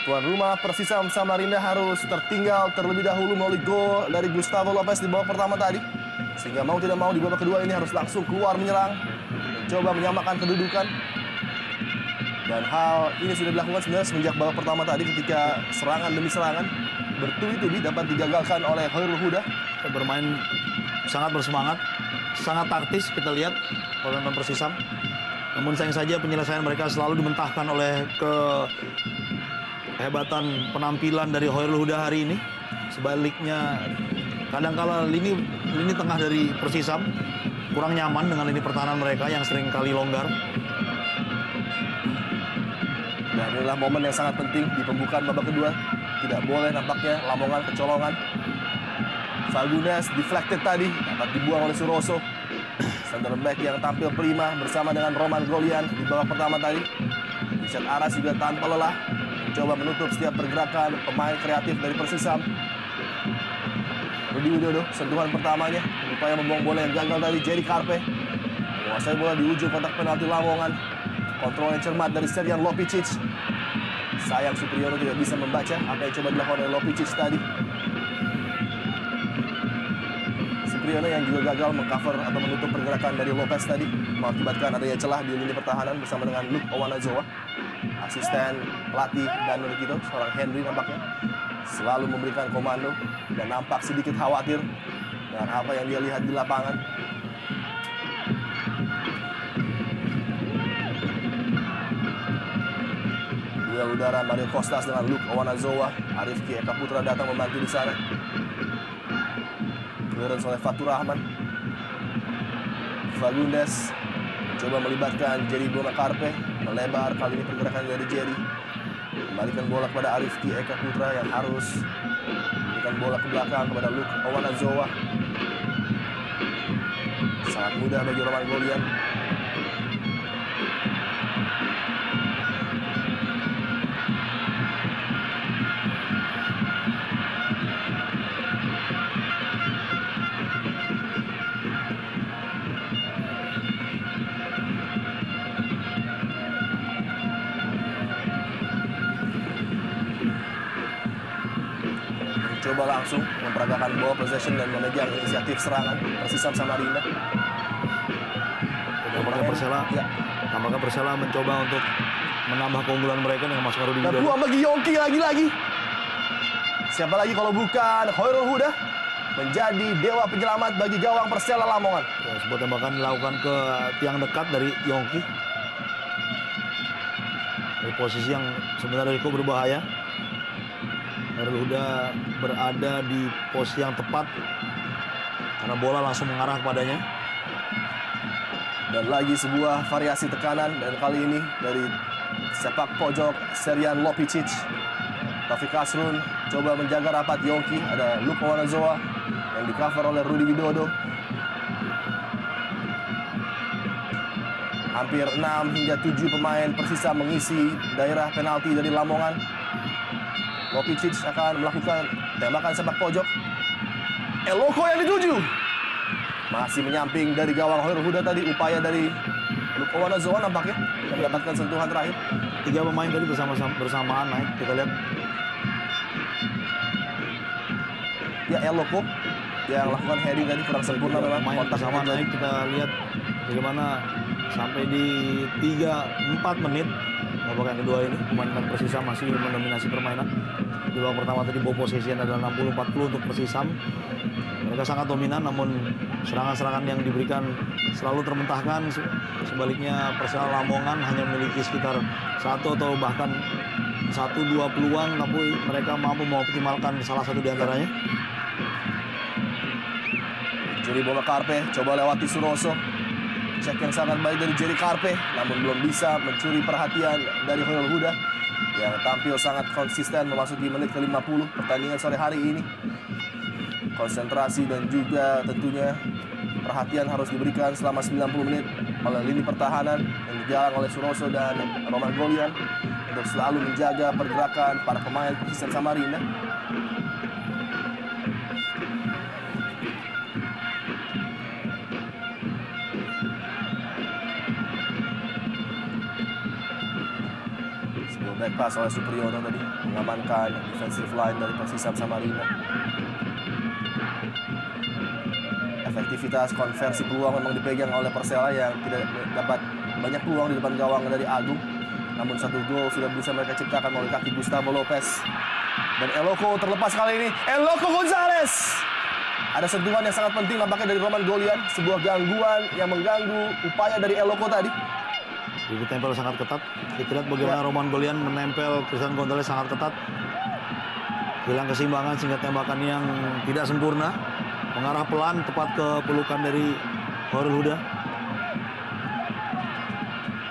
Speaker 1: Tuan rumah Persisam Samarinda harus tertinggal terlebih dahulu melalui gol dari Gustavo Lopez di babak pertama tadi. Sehingga mau tidak mau di babak kedua ini harus langsung keluar menyerang, mencoba menyamakan kedudukan. Dan hal ini sudah dilakukan sebenarnya semenjak babak pertama tadi ketika serangan demi serangan bertubi-tubi dapat digagalkan oleh Hoirul Huda.
Speaker 2: Bermain sangat bersemangat, sangat taktis kita lihat pemain Persisam. Namun sayang saja penyelesaian mereka selalu dimentahkan oleh kehebatan penampilan dari Hoirul Huda hari ini. Sebaliknya kadangkala lini tengah dari Persisam kurang nyaman dengan lini pertahanan mereka yang sering kali longgar.
Speaker 1: Dan inilah momen yang sangat penting di pembukaan babak kedua. Tidak boleh nampaknya Lamongan kecolongan. Fagundes deflected tadi, dapat dibuang oleh Suroso. Center back yang tampil prima bersama dengan Roman Golian di babak pertama tadi. Richard Aras juga tanpa lelah mencoba menutup setiap pergerakan pemain kreatif dari Persisam. Rudi Widodo, sentuhan pertamanya, upaya membuang bola yang gagal dari Jerry Carpe. Menguasai bola di ujung kotak penalti Lamongan. Kontrol yang cermat dari Serjan Lopicic. Sayang Supriyono tidak bisa membaca apa yang coba dilakukan oleh Lopicic tadi. Supriyono yang juga gagal mengcover atau menutup pergerakan dari Lopez tadi, mengakibatkan adanya celah di lini pertahanan bersama dengan Luke Owanazoa. Asisten pelatih Danur Kito, seorang Henry nampaknya selalu memberikan komando dan nampak sedikit khawatir dengan apa yang dia lihat di lapangan. Duel udara Mario Kostas dengan Luke Owanazoa. Arifki Eka Putra datang membantu di sana. Clearance oleh Fatur Rahman. Fagundes coba melibatkan Jerry Bona Carpe, melebar kali ini pergerakan dari Jerry. Kembalikan bola kepada Arifki Eka Putra yang harus memberikan bola ke belakang kepada Luke Owanazoa. Sangat mudah bagi Roman Golian. Coba langsung memperagakan ball possession dan memegang inisiatif serangan Persisam Samarinda.
Speaker 2: Tampaknya Persela mencoba untuk menambah keunggulan mereka dengan masuk Rudi
Speaker 1: Dan
Speaker 2: Widodo.
Speaker 1: peluang bagi Yongki lagi-lagi. Siapa lagi kalau bukan Khairul Huda menjadi dewa penyelamat bagi gawang Persela Lamongan.
Speaker 2: Ya, sebuah tembakan dilakukan ke tiang dekat dari Yongki. Dari posisi yang sebenarnya cukup berbahaya. Khairul Huda berada di posisi yang tepat karena bola langsung mengarah kepadanya.
Speaker 1: Dan lagi sebuah variasi tekanan, dan kali ini dari sepak pojok Serian Lopicic. Taufik Asrun coba menjaga rapat Yongki. Ada Luka Wanazoa yang di cover oleh Rudi Widodo. Hampir 6 hingga 7 pemain Persisam mengisi daerah penalti dari Lamongan. Lopicic akan melakukan tembakan sepak pojok. Eloko yang dituju. Masih menyamping dari gawang Khairul Huda tadi. Upaya dari Luka Wanazoa nampaknya yang mendapatkan sentuhan terakhir.
Speaker 2: 3 pemain tadi bersamaan naik. Kita lihat.
Speaker 1: Ya, Eloko yang lakukan heading tadi kurang sempurna memang.
Speaker 2: Pemain bersama naik, kita lihat bagaimana sampai di 3-4 menit babak yang kedua ini pemain Persisam masih mendominasi permainan. Di babak pertama tadi ball possession adalah 60-40 untuk Persisam. Mereka sangat dominan, namun serangan-serangan yang diberikan selalu termentahkan. Sebaliknya Persela Lamongan hanya memiliki sekitar 1 atau bahkan 1-2 peluang, tapi mereka mampu mengoptimalkan salah satu di antaranya.
Speaker 1: Jerry bola Karpe coba lewati Suroso. Cek yang sangat baik dari Jerry Karpe, namun belum bisa mencuri perhatian dari Khairul Huda yang tampil sangat konsisten memasuki menit ke-50 pertandingan sore hari ini. Konsentrasi dan juga tentunya perhatian harus diberikan selama 90 menit oleh lini pertahanan yang dijalang oleh Suroso dan Roman Golian untuk selalu menjaga pergerakan para pemain Persisam Samarinda. Sebuah back pass oleh Supriyono tadi mengamankan defensive line dari Persisam Samarinda. Efektivitas konversi peluang memang dipegang oleh Persela yang tidak dapat banyak peluang di depan gawang dari Agung. Namun 1 gol sudah bisa mereka ciptakan melalui kaki Gustavo Lopez. Dan Eloko terlepas kali ini. Eloko Gonzalez. Ada sentuhan yang sangat penting nampaknya dari Roman Golian. Sebuah gangguan yang mengganggu upaya dari Eloko tadi.
Speaker 2: Ditempel sangat ketat. Kita lihat bagaimana Roman Golian menempel Christian Gonzalez sangat ketat. Hilang keseimbangan sehingga tembakan yang tidak sempurna. Mengarah pelan tepat ke pelukan dari Khairul Huda.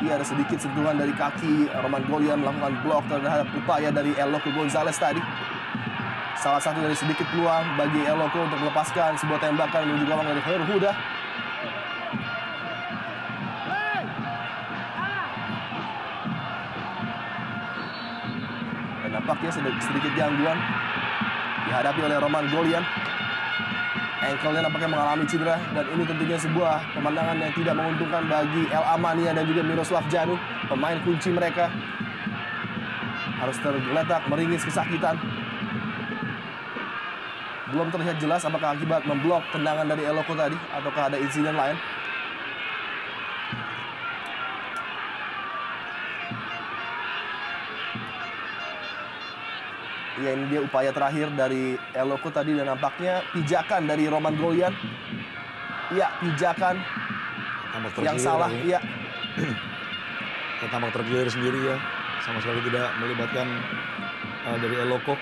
Speaker 1: Iya, ada sedikit sentuhan dari kaki Roman Golian melakukan blok terhadap upaya dari Eloko Gonzalez tadi. Salah satu dari sedikit peluang bagi Eloko untuk melepaskan sebuah tembakan menuju gawang dari Khairul Huda. Dan nampaknya sedikit gangguan dihadapi oleh Roman Golian. Ankle-nya nampaknya mengalami cedera, dan ini tentunya sebuah pemandangan yang tidak menguntungkan bagi El Amania dan juga Miroslav Janu, pemain kunci mereka. Harus tergeletak meringis kesakitan. Belum terlihat jelas apakah akibat memblok tendangan dari Eloko tadi ataukah ada insiden lain. Ya, ini dia upaya terakhir dari Eloko tadi, dan nampaknya pijakan dari Roman Golian. Iya, pijakan yang salah. Iya.
Speaker 2: Tampak tergilir sendiri ya. Sama sekali tidak melibatkan dari Eloko.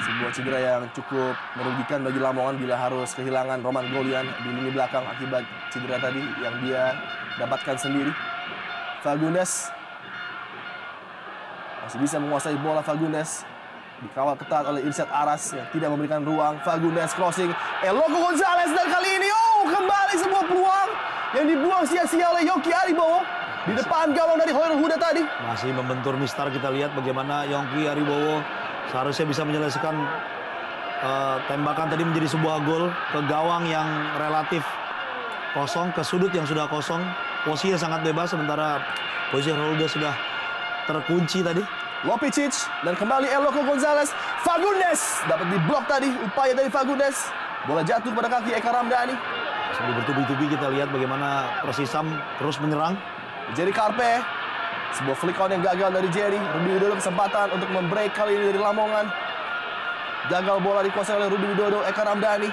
Speaker 1: Sebuah cedera yang cukup merugikan bagi Lamongan bila harus kehilangan Roman Golian di lini belakang akibat cedera tadi yang dia dapatkan sendiri. Fagundes masih bisa menguasai bola. Fagundes dikawal ketat oleh Irsyad Aras yang tidak memberikan ruang. Fagundes crossing, Eloko Gonzalez, dan kali ini kembali sebuah peluang yang dibuang sia-sia oleh Yongki Aribowo di depan gawang dari Khairul Huda tadi.
Speaker 2: Masih membentur mistar. Kita lihat bagaimana Yongki Aribowo seharusnya bisa menyelesaikan tembakan tadi menjadi sebuah gol ke gawang yang relatif kosong, ke sudut yang sudah kosong. Posisinya sangat bebas, sementara posisi Khairul Huda sudah terkunci tadi.
Speaker 1: Lopicic dan kembali Eloko Gonzalez. Fagundes dapat diblok tadi upaya dari Fagundes. Bola jatuh pada kaki Eka Ramdhani.
Speaker 2: Sambil bertubi-tubi kita lihat bagaimana Persisam terus menyerang.
Speaker 1: Jerry Karpe Sebuah flick on yang gagal dari Jerry. Rudi Widodo kesempatan untuk membreak kali ini dari Lamongan. Gagal bola dikuasai oleh Rudi Widodo. Eka Ramdhani.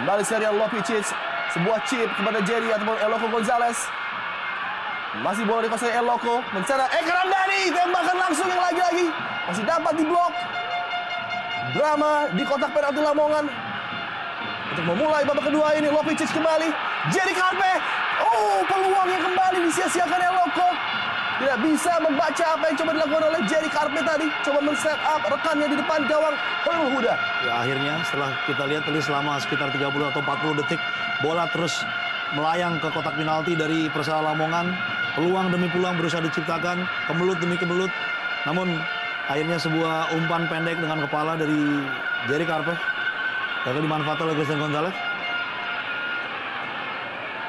Speaker 1: Kembali Serjan Lopicic. Sebuah chip kepada Jerry ataupun Eloko Gonzalez. Masih bola dikuasai Eloko. Mencetak Eka Ramdhani. Tembakan langsung yang lagi-lagi. Masih dapat diblok. Drama di kotak penalti Lamongan. Untuk memulai babak kedua ini, Lopicic kembali. Jerry Karpe. Oh, peluangnya kembali disia-siakan Eloko. Tidak bisa membaca apa yang coba dilakukan oleh Jerry Karpe tadi. Coba men-set up rekannya di depan gawang Khairul Huda.
Speaker 2: Ya, akhirnya setelah kita lihat tadi selama sekitar 30 atau 40 detik, bola terus melayang ke kotak penalti dari Persela Lamongan. Peluang demi peluang berusaha diciptakan, kemelut demi kemelut. Namun akhirnya sebuah umpan pendek dengan kepala dari Jerry Karpe. Gagal dimanfaatkan oleh Christian Gonzalez.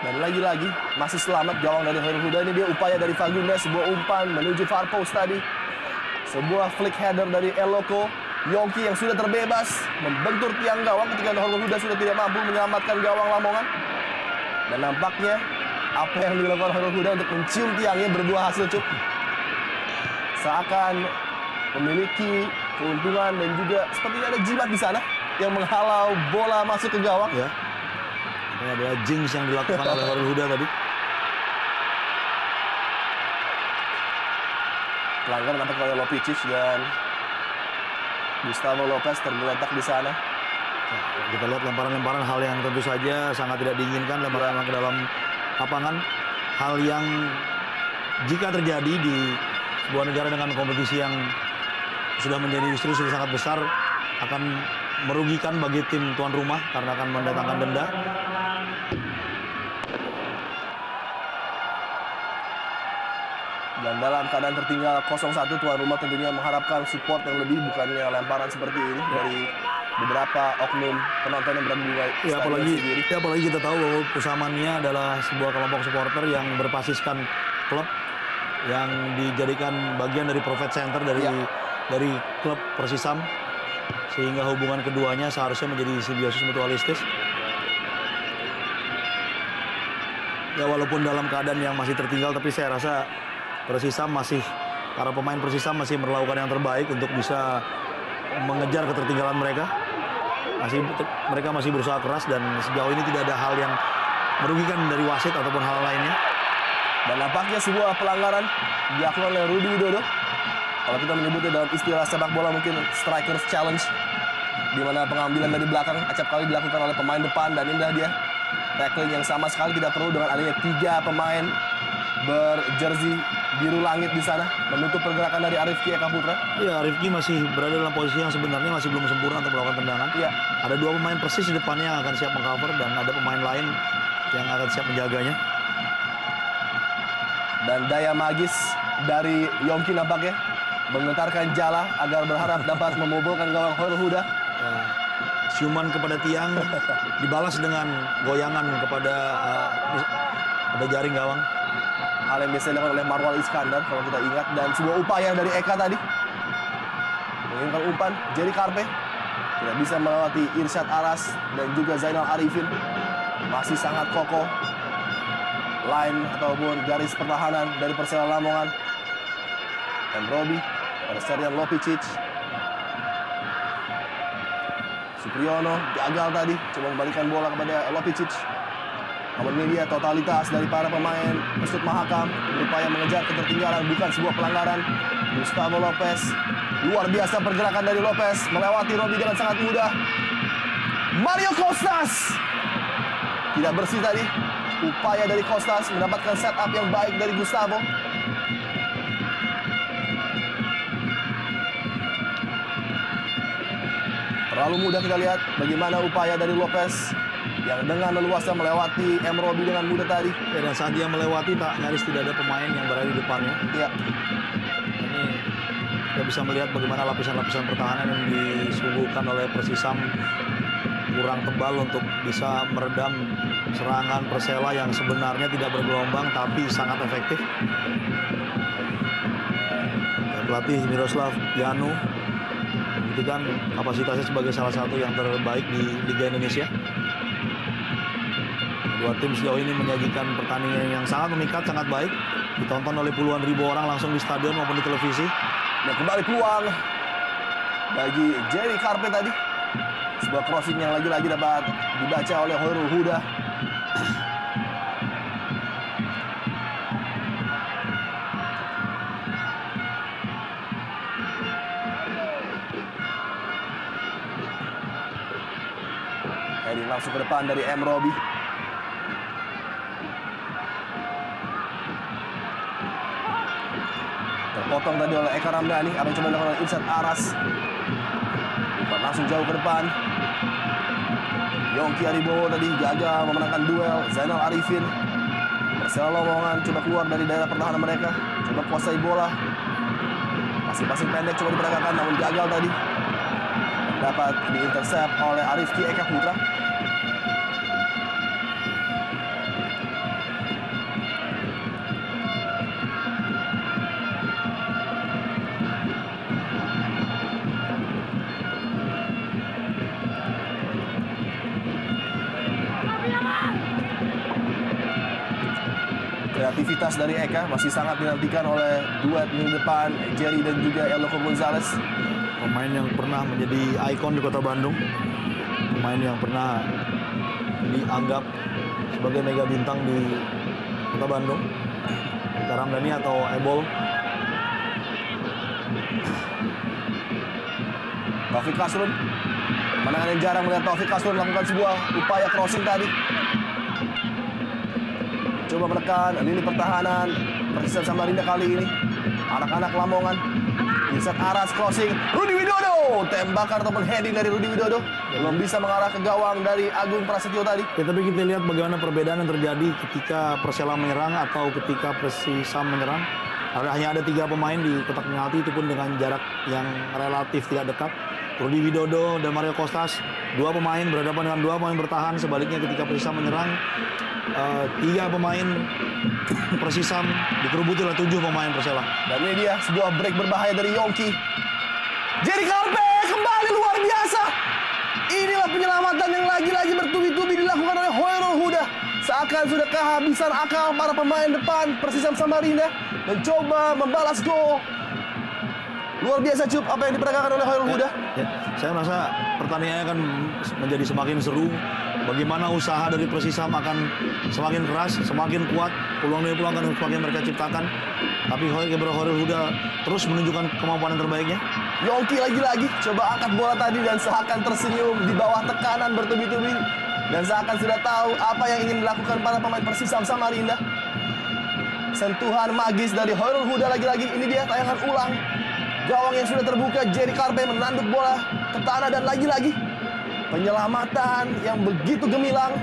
Speaker 1: Dan lagi-lagi masih selamat gawang dari Khairul Huda. Ini dia upaya dari Fagundes, sebuah umpan menuju far post tadi. Sebuah flick header dari Eloko. Yongki yang sudah terbebas membentur tiang gawang ketika Khairul Huda sudah tidak mampu menyelamatkan gawang Lamongan. Dan nampaknya apa yang dilakukan Khairul Huda untuk mencium tiangnya berbuah hasil, Cuk. Seakan memiliki keuntungan dan juga sepertinya ada jimat di sana yang menghalau bola masuk ke gawang.
Speaker 2: Ya. Ini adalah jinx yang dilakukan oleh Khairul Huda tadi.
Speaker 1: Pelanggaran nampak oleh Lopicic dan Gustavo Lopez tergeletak di sana.
Speaker 2: Nah, kita lihat lemparan-lemparan hal yang tentu saja sangat tidak diinginkan, lemparan ke dalam lapangan. Hal yang jika terjadi di sebuah negara dengan kompetisi yang sudah menjadi istri sudah sangat besar, akan merugikan bagi tim tuan rumah karena akan mendatangkan denda.
Speaker 1: Dan dalam keadaan tertinggal 0-1, tuan rumah tentunya mengharapkan support yang lebih, bukannya lemparan seperti ini dari beberapa oknum penonton yang berada di stadion sendiri.
Speaker 2: Apalagi kita tahu bahwa Pusamania adalah sebuah kelompok supporter yang berbasiskan klub yang dijadikan bagian dari profit center dari klub Persisam, sehingga hubungan keduanya seharusnya menjadi simbiosis mutualistis. Ya, walaupun dalam keadaan yang masih tertinggal, tapi saya rasa para pemain Persisam masih melakukan yang terbaik untuk bisa mengejar ketertinggalan mereka. Mereka masih berusaha keras dan sejauh ini tidak ada hal yang merugikan dari wasit ataupun hal lainnya.
Speaker 1: Dan nampaknya sebuah pelanggaran dilakukan oleh Rudi Widodo. Kalau kita menyebutnya dalam istilah sepak bola mungkin striker's challenge, di mana pengambilan dari belakang acap kali dilakukan oleh pemain depan, dan indah dia tackling yang sama sekali tidak perlu dengan adanya 3 pemain berjersey biru langit di sana menutup pergerakan dari Arifki Eka Putra.
Speaker 2: Iya, Arifki masih berada dalam posisi yang sebenarnya masih belum sempurna untuk melakukan tendangan.
Speaker 1: Iya.
Speaker 2: Ada 2 pemain persis di depannya yang akan siap mengcover dan ada pemain lain yang akan siap menjaganya.
Speaker 1: Dan daya magis dari Yongki nampaknya menggentarkan jala agar berharap dapat memobolkan gawang Khairul Huda.
Speaker 2: Ya, ciuman kepada tiang dibalas dengan goyangan kepada jaring gawang.
Speaker 1: Hal yang biasa dilakukan oleh Marwal Iskandar kalau kita ingat. Dan sebuah upaya dari Eka tadi menginginkan umpan. Jerry Karpe tidak bisa melewati Irsyad Aras dan juga Zainal Arifin. Masih sangat kokoh line ataupun garis pertahanan dari Persela Lamongan. Robi pada Serjan Lopicic. Supriyono gagal tadi, coba membalikan bola kepada Lopicic. Namun ini dia totalitas dari para pemain Persut Mahakam berupaya mengejar ketertinggalan, bukan sebuah pelanggaran. Gustavo Lopez, luar biasa pergerakan dari Lopez, melewati Robi dengan sangat mudah. Mario Kostas tidak bersih tadi. Upaya dari Kostas mendapatkan setup yang baik dari Gustavo. Terlalu mudah kita lihat bagaimana upaya dari Lopez yang dengan leluasa melewati Robi dengan mudah tadi.
Speaker 2: Ya, dan saat dia melewati nyaris tidak ada pemain yang berada di depannya.
Speaker 1: Iya.
Speaker 2: Ini kita bisa melihat bagaimana lapisan-lapisan pertahanan yang disuguhkan oleh Persisam kurang tebal untuk bisa meredam serangan Persela yang sebenarnya tidak bergelombang tapi sangat efektif. Pelatih Miroslav Janu membuktikan kapasitasnya sebagai salah satu yang terbaik di Liga Indonesia. Kedua tim sejauh ini menyajikan pertandingan yang sangat memikat, sangat baik. ditonton oleh puluhan ribu orang langsung di stadion maupun di televisi.
Speaker 1: Dan kembali peluang bagi Jerry Carpe tadi. Sebuah crossing yang lagi-lagi dapat dibaca oleh Khairul Huda. Heading langsung ke depan dari M. Robi. Terpotong tadi oleh Eka Ramdhani. Apa yang coba dilakukan oleh Irsyad Aras. Langsung jauh ke depan. Yongki Aribowo tadi gagal memenangkan duel. Zainal Arifin. Persela Lamongan coba keluar dari daerah pertahanan mereka. Coba kuasai bola. Passing pendek coba diperagakan namun gagal tadi. Dapat diintercept oleh Arifki Eka Putra. Kreativitas dari Eka masih sangat dinantikan oleh duet lini depan Jerry dan juga Eloko Gonzalez.
Speaker 2: Pemain yang pernah menjadi ikon di Kota Bandung. Pemain yang pernah dianggap sebagai mega bintang di Kota Bandung. Eka Ramdhani atau Ebol.
Speaker 1: Taufik Kasrun. Menangan yang jarang melihat Taufik Kasrun melakukan sebuah upaya crossing tadi. Coba menekan lini pertahanan Persisam Samarinda kali ini. Anak-anak Lamongan. Irsyad Aras crossing. Rudi Widodo. Tembakan ataupun heading dari Rudi Widodo. Belum bisa mengarah ke gawang dari Agung Prasetyo tadi.
Speaker 2: Ya, tapi kita lihat bagaimana perbedaan yang terjadi ketika Persela menyerang atau ketika Persisam menyerang. Hanya ada 3 pemain di kotak penalti, itu pun dengan jarak yang relatif tidak dekat. Rudi Widodo dan Mario Kostas, 2 pemain berhadapan dengan 2 pemain bertahan. Sebaliknya ketika Persisam menyerang, 3 pemain Persisam dikerubuti oleh 7 pemain Persela.
Speaker 1: Dan ini dia sebuah break berbahaya dari Yongki. Jerry Carpe kembali luar biasa. Inilah penyelamatan yang lagi-lagi bertubi-tubi dilakukan oleh Khairul Huda. Seakan sudah kehabisan akal para pemain depan Persisam Samarinda mencoba membalas gol. Luar biasa Cup apa yang diperagakan oleh Khairul Huda.
Speaker 2: Ya, saya merasa pertandingannya akan menjadi semakin seru. Bagaimana usaha dari Persisam akan semakin keras, semakin kuat. Peluang demi peluang akan semakin mereka ciptakan. Tapi Khairul Huda terus menunjukkan kemampuan yang terbaiknya.
Speaker 1: Yongki lagi-lagi coba angkat bola tadi dan seakan tersenyum di bawah tekanan bertubi-tubi. Dan seakan sudah tahu apa yang ingin dilakukan para pemain Persisam Samarinda. Sentuhan magis dari Khairul Huda lagi-lagi. Ini dia tayangan ulang. Gawang yang sudah terbuka, Jerry Carpe menanduk bola ke tanah dan lagi-lagi penyelamatan yang begitu gemilang.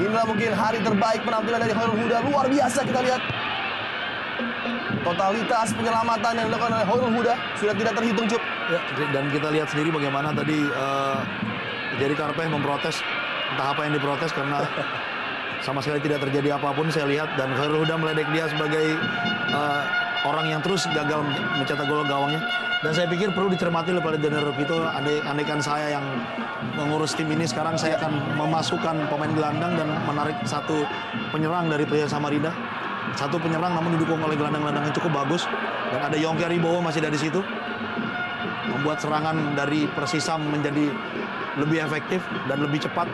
Speaker 1: Inilah mungkin hari terbaik penampilan dari Khairul Huda. Luar biasa kita lihat. Totalitas penyelamatan yang dilakukan oleh Khairul Huda sudah tidak terhitung, Cup.
Speaker 2: Ya, dan kita lihat sendiri bagaimana tadi Jerry Carpe memprotes. Entah apa yang diprotes karena sama sekali tidak terjadi apapun saya lihat. Dan Khairul Huda meledek dia sebagai orang yang terus gagal mencetak gol gawangnya. Dan saya pikir perlu dicermati oleh Daniel Rukito. Andaikan saya yang mengurus tim ini, sekarang saya akan memasukkan pemain gelandang dan menarik satu penyerang dari Persisam Samarinda. Satu penyerang namun didukung oleh gelandang-gelandang yang cukup bagus. Dan ada Yongki Aribowo masih dari situ. Membuat serangan dari Persisam menjadi lebih efektif dan lebih cepat.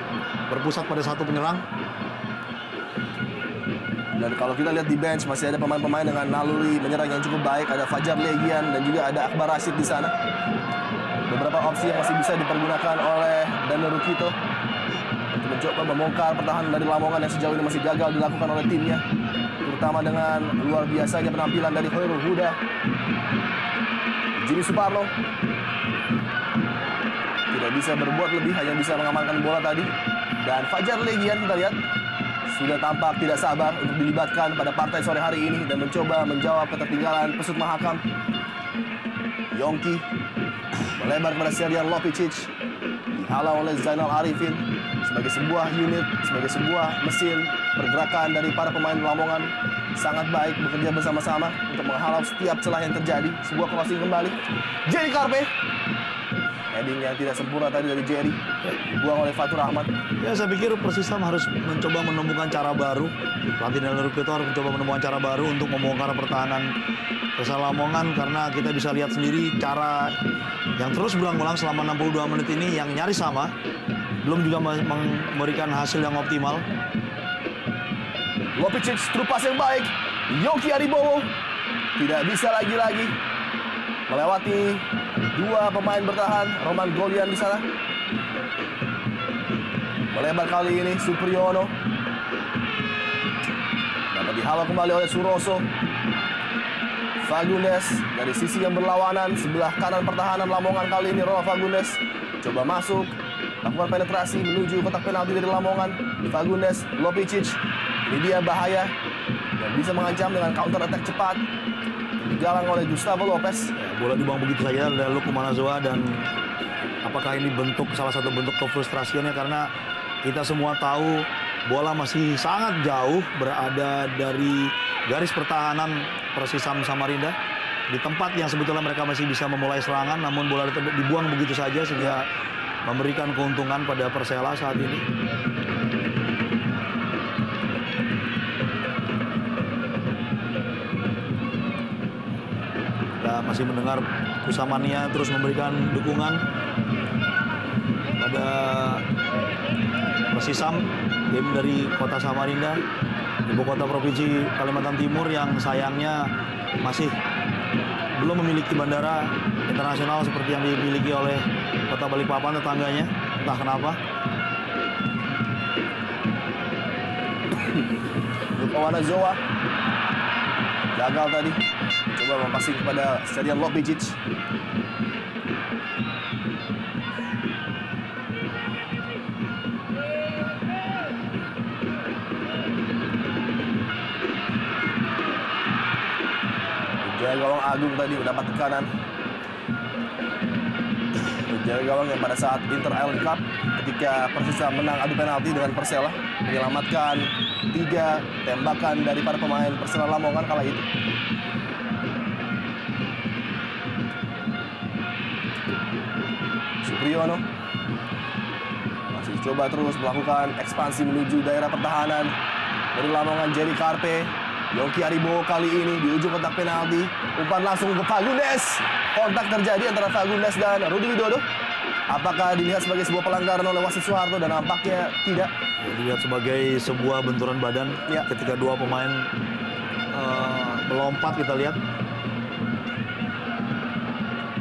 Speaker 2: Berpusat pada satu penyerang.
Speaker 1: Dan kalau kita lihat di bench masih ada pemain-pemain dengan naluri menyerang yang cukup baik. Ada Fajar Legian dan juga ada Akbar Rashid di sana. Beberapa opsi yang masih bisa dipergunakan oleh Daniel Rukito untuk mencoba membongkar pertahanan dari Lamongan yang sejauh ini masih gagal dilakukan oleh timnya. Terutama dengan luar biasanya penampilan dari Khairul Huda. Jimmy Suparno tidak bisa berbuat lebih, hanya bisa mengamankan bola tadi. Dan Fajar Legian kita lihat sudah tampak tidak sabar untuk dilibatkan pada partai sore hari ini dan mencoba menjawab ketertinggalan Pesut Mahakam. Yongki melebar kepada Serjan Lopicic, dihalau oleh Zainal Arifin. Sebagai sebuah unit, sebagai sebuah mesin pergerakan dari para pemain Lamongan sangat baik bekerja bersama-sama untuk menghalau setiap celah yang terjadi. Sebuah crossing kembali. Jerry Carpe. heading yang tidak sempurna tadi dari Jerry. Dibuang oleh Fatur Rahmat.
Speaker 2: Ya, saya pikir Persisam harus mencoba menemukan cara baru. Pelatih Daniel Rukito harus mencoba menemukan cara baru untuk membongkar pertahanan Persela Lamongan, karena kita bisa lihat sendiri cara yang terus berulang-ulang selama 62 menit ini yang nyaris sama, belum juga memberikan hasil yang optimal.
Speaker 1: Lopicic, trupas yang baik. Yongki Aribowo tidak bisa lagi-lagi melewati dua pemain bertahan. Roman Golian di sana. Melebar kali ini Supriyono. Dapat dihalau kembali oleh Suroso. Fagundes dari sisi yang berlawanan sebelah kanan pertahanan Lamongan kali ini. Ronald Fagundes coba masuk, lakukan penetrasi menuju kotak penalti dari Lamongan. Fagundes, Lopicic, ini dia bahaya dan bisa mengancam dengan counter attack cepat. Digalang oleh Gustavo Lopez.
Speaker 2: Ya, bola dibuang begitu saja oleh Luku Manazoa, dan apakah ini salah satu bentuk kefrustrasiannya, karena kita semua tahu bola masih sangat jauh berada dari garis pertahanan Persisam Samarinda, di tempat yang sebetulnya mereka masih bisa memulai serangan, namun bola dibuang begitu saja sehingga memberikan keuntungan pada Persela saat ini. Kita masih mendengar Kusamania terus memberikan dukungan pada Persisam, tim dari kota Samarinda, ibu kota provinsi Kalimantan Timur, yang sayangnya masih belum memiliki bandara internasional seperti yang dimiliki oleh kota Balikpapan tetangganya, entah kenapa.
Speaker 1: Lukawana Zoa gagal tadi, coba mempassing kepada Serjan Lopicic. Jaga gawang Agung tadi mendapat tekanan. Jaga gawang yang pada saat Inter Island Cup ketika Persisam menang adu penalti dengan Persela, menyelamatkan 3 tembakan dari para pemain Persela Lamongan kala itu. Supriyono masih coba terus melakukan ekspansi menuju daerah pertahanan dari Lamongan. Jerry Carpe, Yongki Aribowo kali ini di ujung kotak penalti, umpan langsung ke Fagundes. Kontak terjadi antara Fagundes dan Rudi Widodo. Apakah dilihat sebagai sebuah pelanggaran oleh wasit Soeharto? Dan nampaknya tidak.
Speaker 2: Dilihat sebagai sebuah benturan badan ya, ketika dua pemain melompat, kita lihat.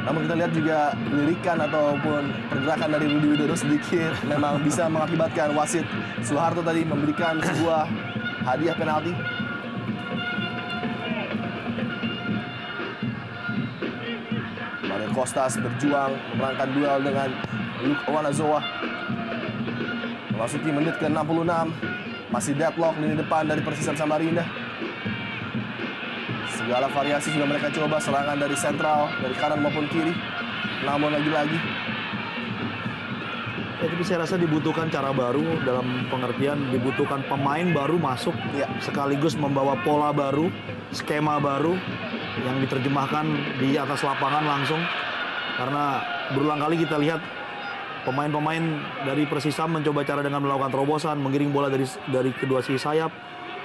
Speaker 1: Namun kita lihat juga lirikan ataupun pergerakan dari Rudi Widodo sedikit memang bisa mengakibatkan wasit Soeharto tadi memberikan sebuah hadiah penalti. Mario Kostas berjuang memenangkan duel dengan Lukawana Zoa. Memasuki menit ke-66, masih deadlock lini depan dari Persisam Samarinda. Segala variasi sudah mereka coba, serangan dari sentral, dari kanan maupun kiri. Namun lagi-lagi
Speaker 2: ya, tapi saya rasa dibutuhkan cara baru, dalam pengertian dibutuhkan pemain baru masuk ya, sekaligus membawa pola baru, skema baru yang diterjemahkan di atas lapangan langsung. Karena berulang kali kita lihat pemain-pemain dari Persisam mencoba cara dengan melakukan terobosan, menggiring bola dari kedua sisi sayap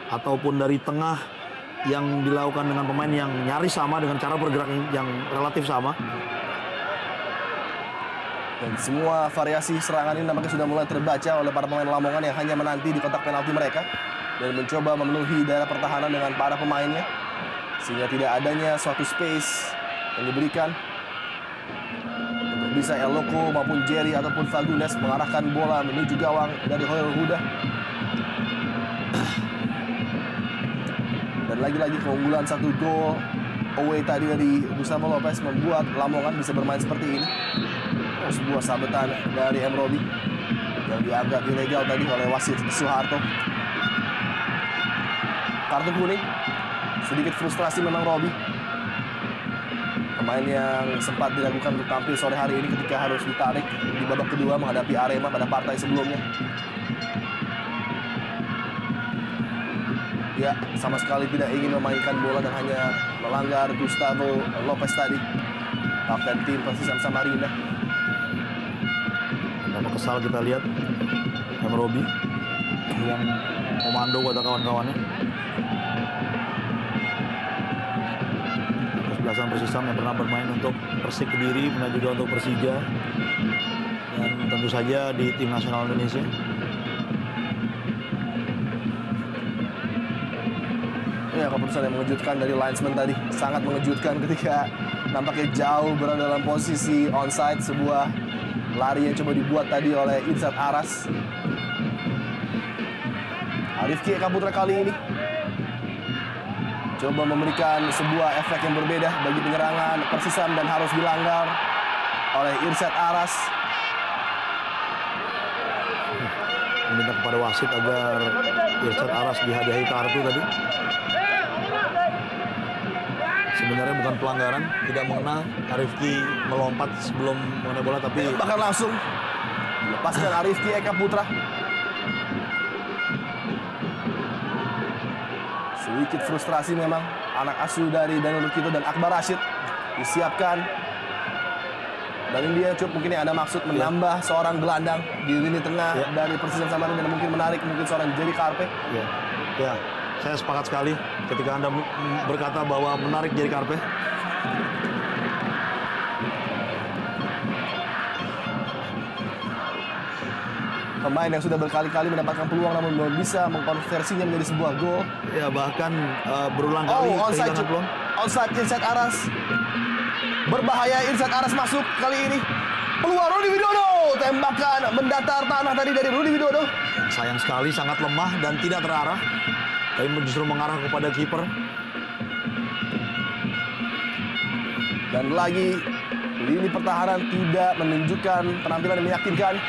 Speaker 2: ataupun dari tengah, yang dilakukan dengan pemain yang nyaris sama dengan cara bergerak yang relatif sama.
Speaker 1: Dan semua variasi serangan ini nampaknya sudah mulai terbaca oleh para pemain Lamongan yang hanya menanti di kotak penalti mereka dan mencoba memenuhi daerah pertahanan dengan para pemainnya, sehingga tidak adanya suatu space yang diberikan untuk bisa Eloko maupun Jerry ataupun Fagundes mengarahkan bola menuju gawang dari Hoyrul Huda. Dan lagi-lagi keunggulan 1 gol away tadi dari Gustavo Lopez membuat Lamongan bisa bermain seperti ini. Sebuah sabetan dari M. Robi yang dianggap ilegal tadi oleh wasit Soeharto. Kartu kuning, sedikit frustrasi memang Robi, pemain yang sempat diragukan untuk tampil sore hari ini ketika harus ditarik di babak kedua menghadapi Arema pada partai sebelumnya. Ya, sama sekali tidak ingin memainkan bola dan hanya melanggar Gustavo Lopez tadi, kapten tim Persisam Samarinda.
Speaker 2: asal kita lihat Robi yang komando kepada kawan-kawannya. Kesebelasan Persisam yang pernah bermain untuk Persik Kediri, pernah juga untuk Persija, dan tentu saja di tim nasional Indonesia.
Speaker 1: Ya, keputusan yang mengejutkan dari linesman tadi, sangat mengejutkan ketika nampaknya jauh berada dalam posisi onside. Sebuah lari yang coba dibuat tadi oleh Irsad Aras. Rifki Eka Putra kali ini coba memberikan sebuah efek yang berbeda bagi penyerangan Persisam dan harus dilanggar oleh Irsad Aras.
Speaker 2: Meminta kepada wasit agar Irsad Aras dihadiahi kartu tadi. Sebenarnya bukan pelanggaran, tidak mengenal. Rifki melompat sebelum mengenai bola, tapi
Speaker 1: bahkan langsung lepaskan Rifki Eka Putra. Sedikit frustrasi memang anak asuh dari Daniel Lukito dan Akbar Rashid disiapkan. Dan ini dia mungkin yang ada maksud menambah seorang gelandang di lini tengah dari Persisam Samarinda dan mungkin menarik seorang Jerry Karpe.
Speaker 2: Ya, saya sepakat sekali ketika Anda berkata bahwa menarik Jerry Karpe.
Speaker 1: Pemain yang sudah berkali-kali mendapatkan peluang namun belum bisa mengkonversinya menjadi sebuah gol.
Speaker 2: Ya, bahkan berulang kali kehilangan peluang.
Speaker 1: Onside Irsad Aras. Berbahaya, Irsad Aras masuk kali ini. Peluang Rudi Widodo. Tembakan mendatar tanah tadi dari Rudi Widodo.
Speaker 2: Sayang sekali, sangat lemah dan tidak terarah. Tapi justru mengarah kepada kiper.
Speaker 1: Dan lagi lini pertahanan tidak menunjukkan penampilan yang meyakinkan.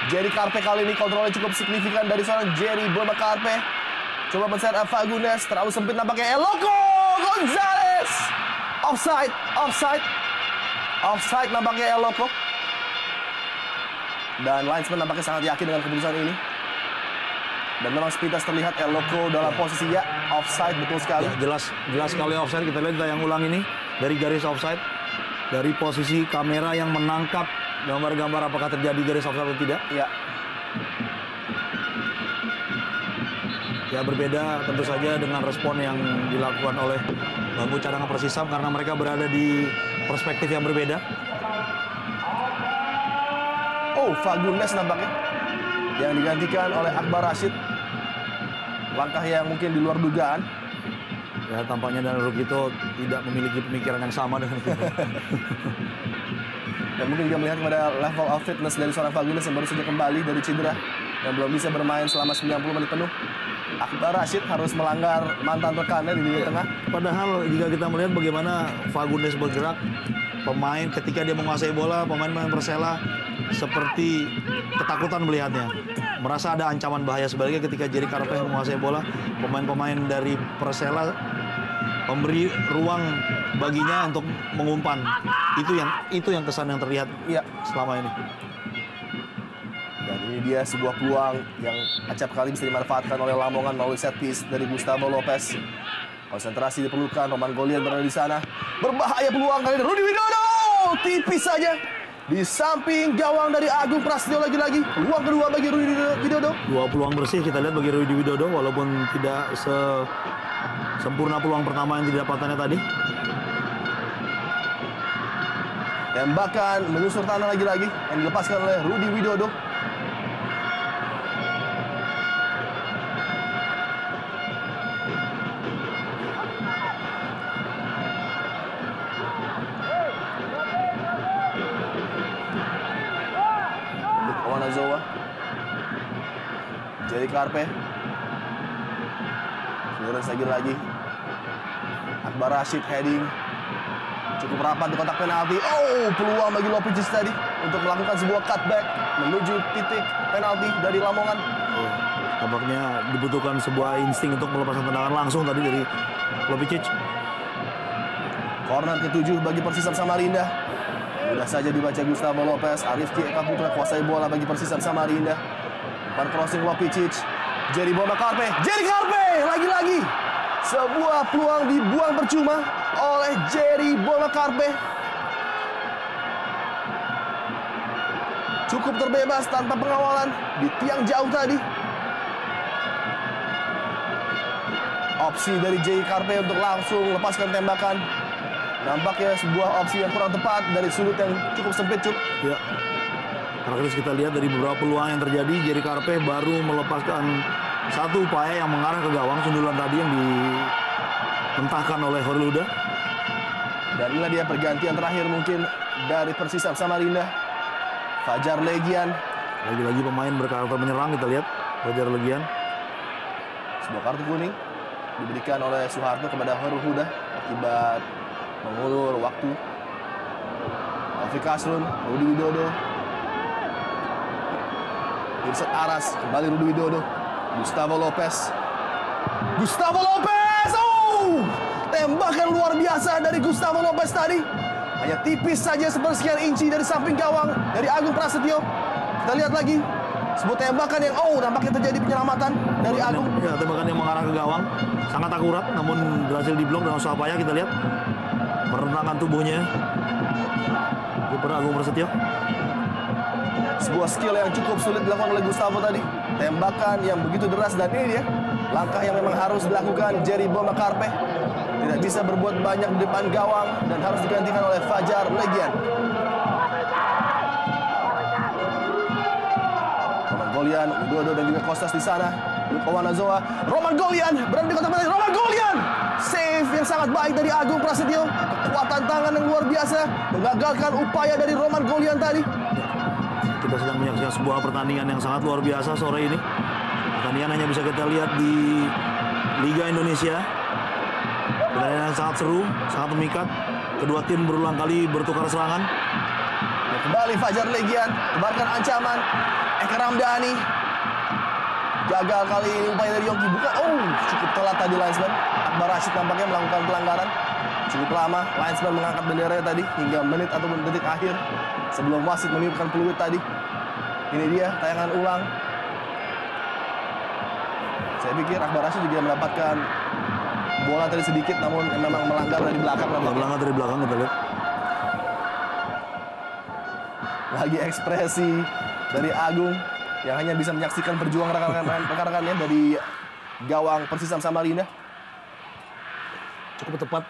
Speaker 1: Jerry Karpe kali ini kontrolnya cukup signifikan dari seorang Jerry Boba Karpe. Coba men-set Fagundes, terlalu sempit nampaknya. Eloko Gonzalez. Offside nampaknya Eloko. Dan linesman nampaknya sangat yakin dengan keputusan ini. Dan memang sepintas terlihat Eloko dalam posisi offside, betul sekali.
Speaker 2: Ya, jelas sekali offside. Kita lihat yang ulang ini dari garis offside. Dari posisi kamera yang menangkap gambar-gambar apakah terjadi garis offside atau tidak. Ya, berbeda tentu saja dengan respon yang dilakukan oleh bangku cadangan Persisam karena mereka berada di perspektif yang berbeda.
Speaker 1: Fagundes nampaknya yang digantikan oleh Akbar Rashid. Langkah yang mungkin di luar dugaan.
Speaker 2: Ya, tampaknya Daniel Lukito tidak memiliki pemikiran yang sama dengan kita.
Speaker 1: Dan mungkin juga melihat kepada level of fitness dari seorang Fagundes yang baru saja kembali dari cedera dan belum bisa bermain selama 90 menit penuh. Akbar Rashid harus melanggar mantan rekannya di lini tengah.
Speaker 2: Padahal jika kita melihat bagaimana Fagundes bergerak, pemain ketika dia menguasai bola, pemain-pemain Persela seperti ketakutan melihatnya. Merasa ada ancaman bahaya. Sebaliknya ketika Jerry Karpe menguasai bola, pemain-pemain dari Persela memberi ruang baginya untuk mengumpan. Itu yang kesan yang terlihat selama ini.
Speaker 1: Dan ini dia sebuah peluang yang acap kali bisa dimanfaatkan oleh Lamongan melalui set piece dari Gustavo Lopez. Konsentrasi diperlukan, Roman Golian berada di sana. Berbahaya peluang kali ini, Rudi Widodo! Tipis saja. Di samping gawang dari Agung Prasetyo lagi-lagi. Peluang kedua bagi Rudi Widodo.
Speaker 2: Dua peluang bersih kita lihat bagi Rudi Widodo, walaupun tidak sempurna peluang pertama yang didapatkannya tadi.
Speaker 1: Tembakan menyusur tanah lagi-lagi yang dilepaskan oleh Rudi Widodo. Wanazoa, Jerry Karpe, clearance lagi. Akbar Rashid heading, cukup rapat di kotak penalti. Peluang bagi Lopicic tadi untuk melakukan sebuah cutback menuju titik penalti dari Lamongan.
Speaker 2: Tampaknya dibutuhkan sebuah insting untuk melepaskan tendangan langsung tadi dari Lopicic.
Speaker 1: Corner ke-7 bagi Persisam Samarinda. Mudah saja dibaca Gustavo Lopez. Rifki Eka Putra kuasai bola bagi Persisam Samarinda. Depan crossing Lopicic. Jerry Boba Karpe. Jerry Karpe lagi-lagi. Sebuah peluang dibuang percuma oleh Jerry Boba Karpe. cukup terbebas tanpa pengawalan di tiang jauh tadi. Opsi dari Jerry Carpe untuk langsung lepaskan tembakan. Nampaknya sebuah opsi yang kurang tepat dari sudut yang cukup sempit, Cuk.
Speaker 2: Ya. Karena kita lihat dari beberapa peluang yang terjadi, Jerry Carpe baru melepaskan satu upaya yang mengarah ke gawang, sundulan tadi yang dimentahkan oleh Khairul Huda.
Speaker 1: Dan inilah dia pergantian terakhir mungkin dari Persisam Samarinda. Fajar Legian.
Speaker 2: Lagi-lagi pemain berkarakter menyerang, kita lihat Fajar Legian.
Speaker 1: Sebuah kartu kuning diberikan oleh Soeharto kepada Khairul Huda akibat mengulur waktu. Taufik Asrun, Rudi Widodo. Irsat Aras, kembali Rudi Widodo. Gustavo Lopez. Oh! Tembakan luar biasa dari Gustavo Lopez tadi. Hanya tipis saja sepersekian inci dari samping gawang dari Agung Prasetyo. Kita lihat lagi. Sebuah tembakan yang nampaknya terjadi penyelamatan dari Agung.
Speaker 2: Ya, tembakan yang mengarah ke gawang. Sangat akurat, namun berhasil diblok dengan susah payah. Kita lihat pertentangan tubuhnya. Kiper Agung Prasetyo.
Speaker 1: Sebuah skill yang cukup sulit dilakukan oleh Gustavo tadi. Tembakan yang begitu deras dan ini dia langkah yang memang harus dilakukan Jerry Boma Carpe. Tidak bisa berbuat banyak di depan gawang dan harus digantikan oleh Fajar Legian. Roman Golian, Widodo dan juga Kostas di sana. Luka Wanazoa, Roman Golian berada di kotak penalti. Roman Golian, save yang sangat baik dari Agung Prasetyo. Kekuatan tangan yang luar biasa menggagalkan upaya dari Roman Golian tadi.
Speaker 2: Kita sedang menyaksikan sebuah pertandingan yang sangat luar biasa sore ini. Pertandingan hanya bisa kita lihat di Liga Indonesia. Pertandingan yang sangat seru, sangat memikat. Kedua tim berulang kali bertukar serangan.
Speaker 1: Dan kembali Fajar Legian, tebarkan ancaman. Eka Ramdhani. Gagal kali ini upaya dari Yongki. Bukan, cukup telat tadi linesman. Akbar Rashid tampaknya melakukan pelanggaran. Cukup lama, linesman mengangkat bendera tadi hingga menit atau detik akhir sebelum wasit meniupkan peluit tadi. Ini dia tayangan ulang. Saya pikir Akbar Rashid juga mendapatkan bola tadi sedikit, namun memang melanggar dari belakang.
Speaker 2: Melanggar dari belakang, kita lihat.
Speaker 1: Lagi ekspresi dari Agung yang hanya bisa menyaksikan perjuangan rekan-rekannya dari gawang Persisam Samarinda.
Speaker 2: Cukup tepat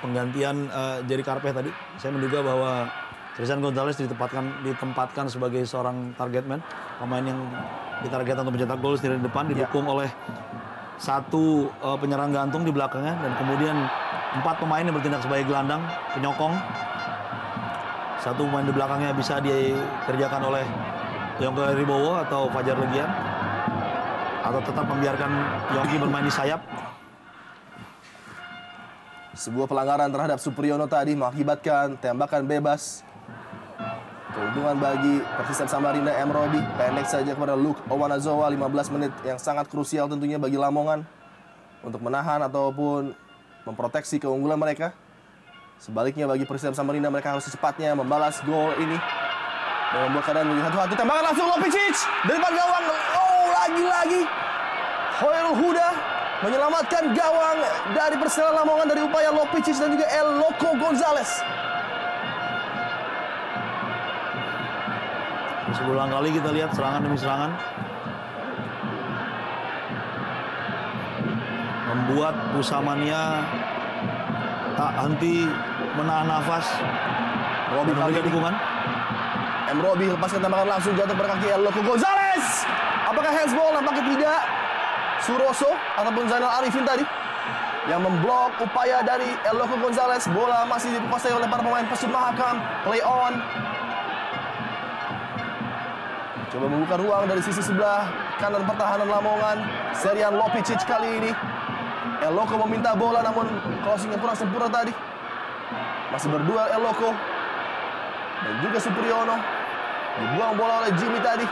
Speaker 2: penggantian Jerry Carpe tadi. Saya menduga bahwa Tristan Gonzalez ditempatkan sebagai seorang target man, pemain yang ditargetkan untuk mencetak gol sendiri di depan, didukung oleh satu penyerang gantung di belakangnya, dan kemudian 4 pemain yang bertindak sebagai gelandang, penyokong. Satu pemain di belakangnya bisa dikerjakan oleh Yongki Ribowo atau Fajar Legian, atau tetap membiarkan Yongki bermain di sayap.
Speaker 1: Sebuah pelanggaran terhadap Supriyono tadi mengakibatkan tembakan bebas. Keuntungan bagi Persisam Samarinda, M. Robi pendek saja kepada Luke Owanazoa. 15 menit yang sangat krusial tentunya bagi Lamongan untuk menahan ataupun memproteksi keunggulan mereka. Sebaliknya bagi Persisam Samarinda, mereka harus secepatnya membalas gol ini dan membuat keadaan menjadi satu-satu. Tembakan langsung Lopicic dari depan gawang. Lagi-lagi Khairul Huda menyelamatkan gawang dari Persela Lamongan dari upaya Lopicic dan juga El Loco Gonzalez.
Speaker 2: Berulang kali kita lihat serangan demi serangan. Membuat Pusamania tak henti menahan nafas.
Speaker 1: Robi memberikan dukungan. M. Robi lepaskan tembakan langsung jatuh pada kaki El Loco Gonzalez. Apakah handsball? Nampaknya tidak. Suroso ataupun Zainal Arifin tadi yang memblok upaya dari El Loco Gonzalez. Bola masih dikuasai oleh para pemain Persib Mahakam. Play on. Coba membuka ruang dari sisi sebelah kanan pertahanan Lamongan. Serian Lopicic kali ini. El Loco meminta bola, namun crossingnya kurang sempurna tadi. Masih berduel El Loco dan juga Supriyono. Dibuang bola oleh Jimmy tadi.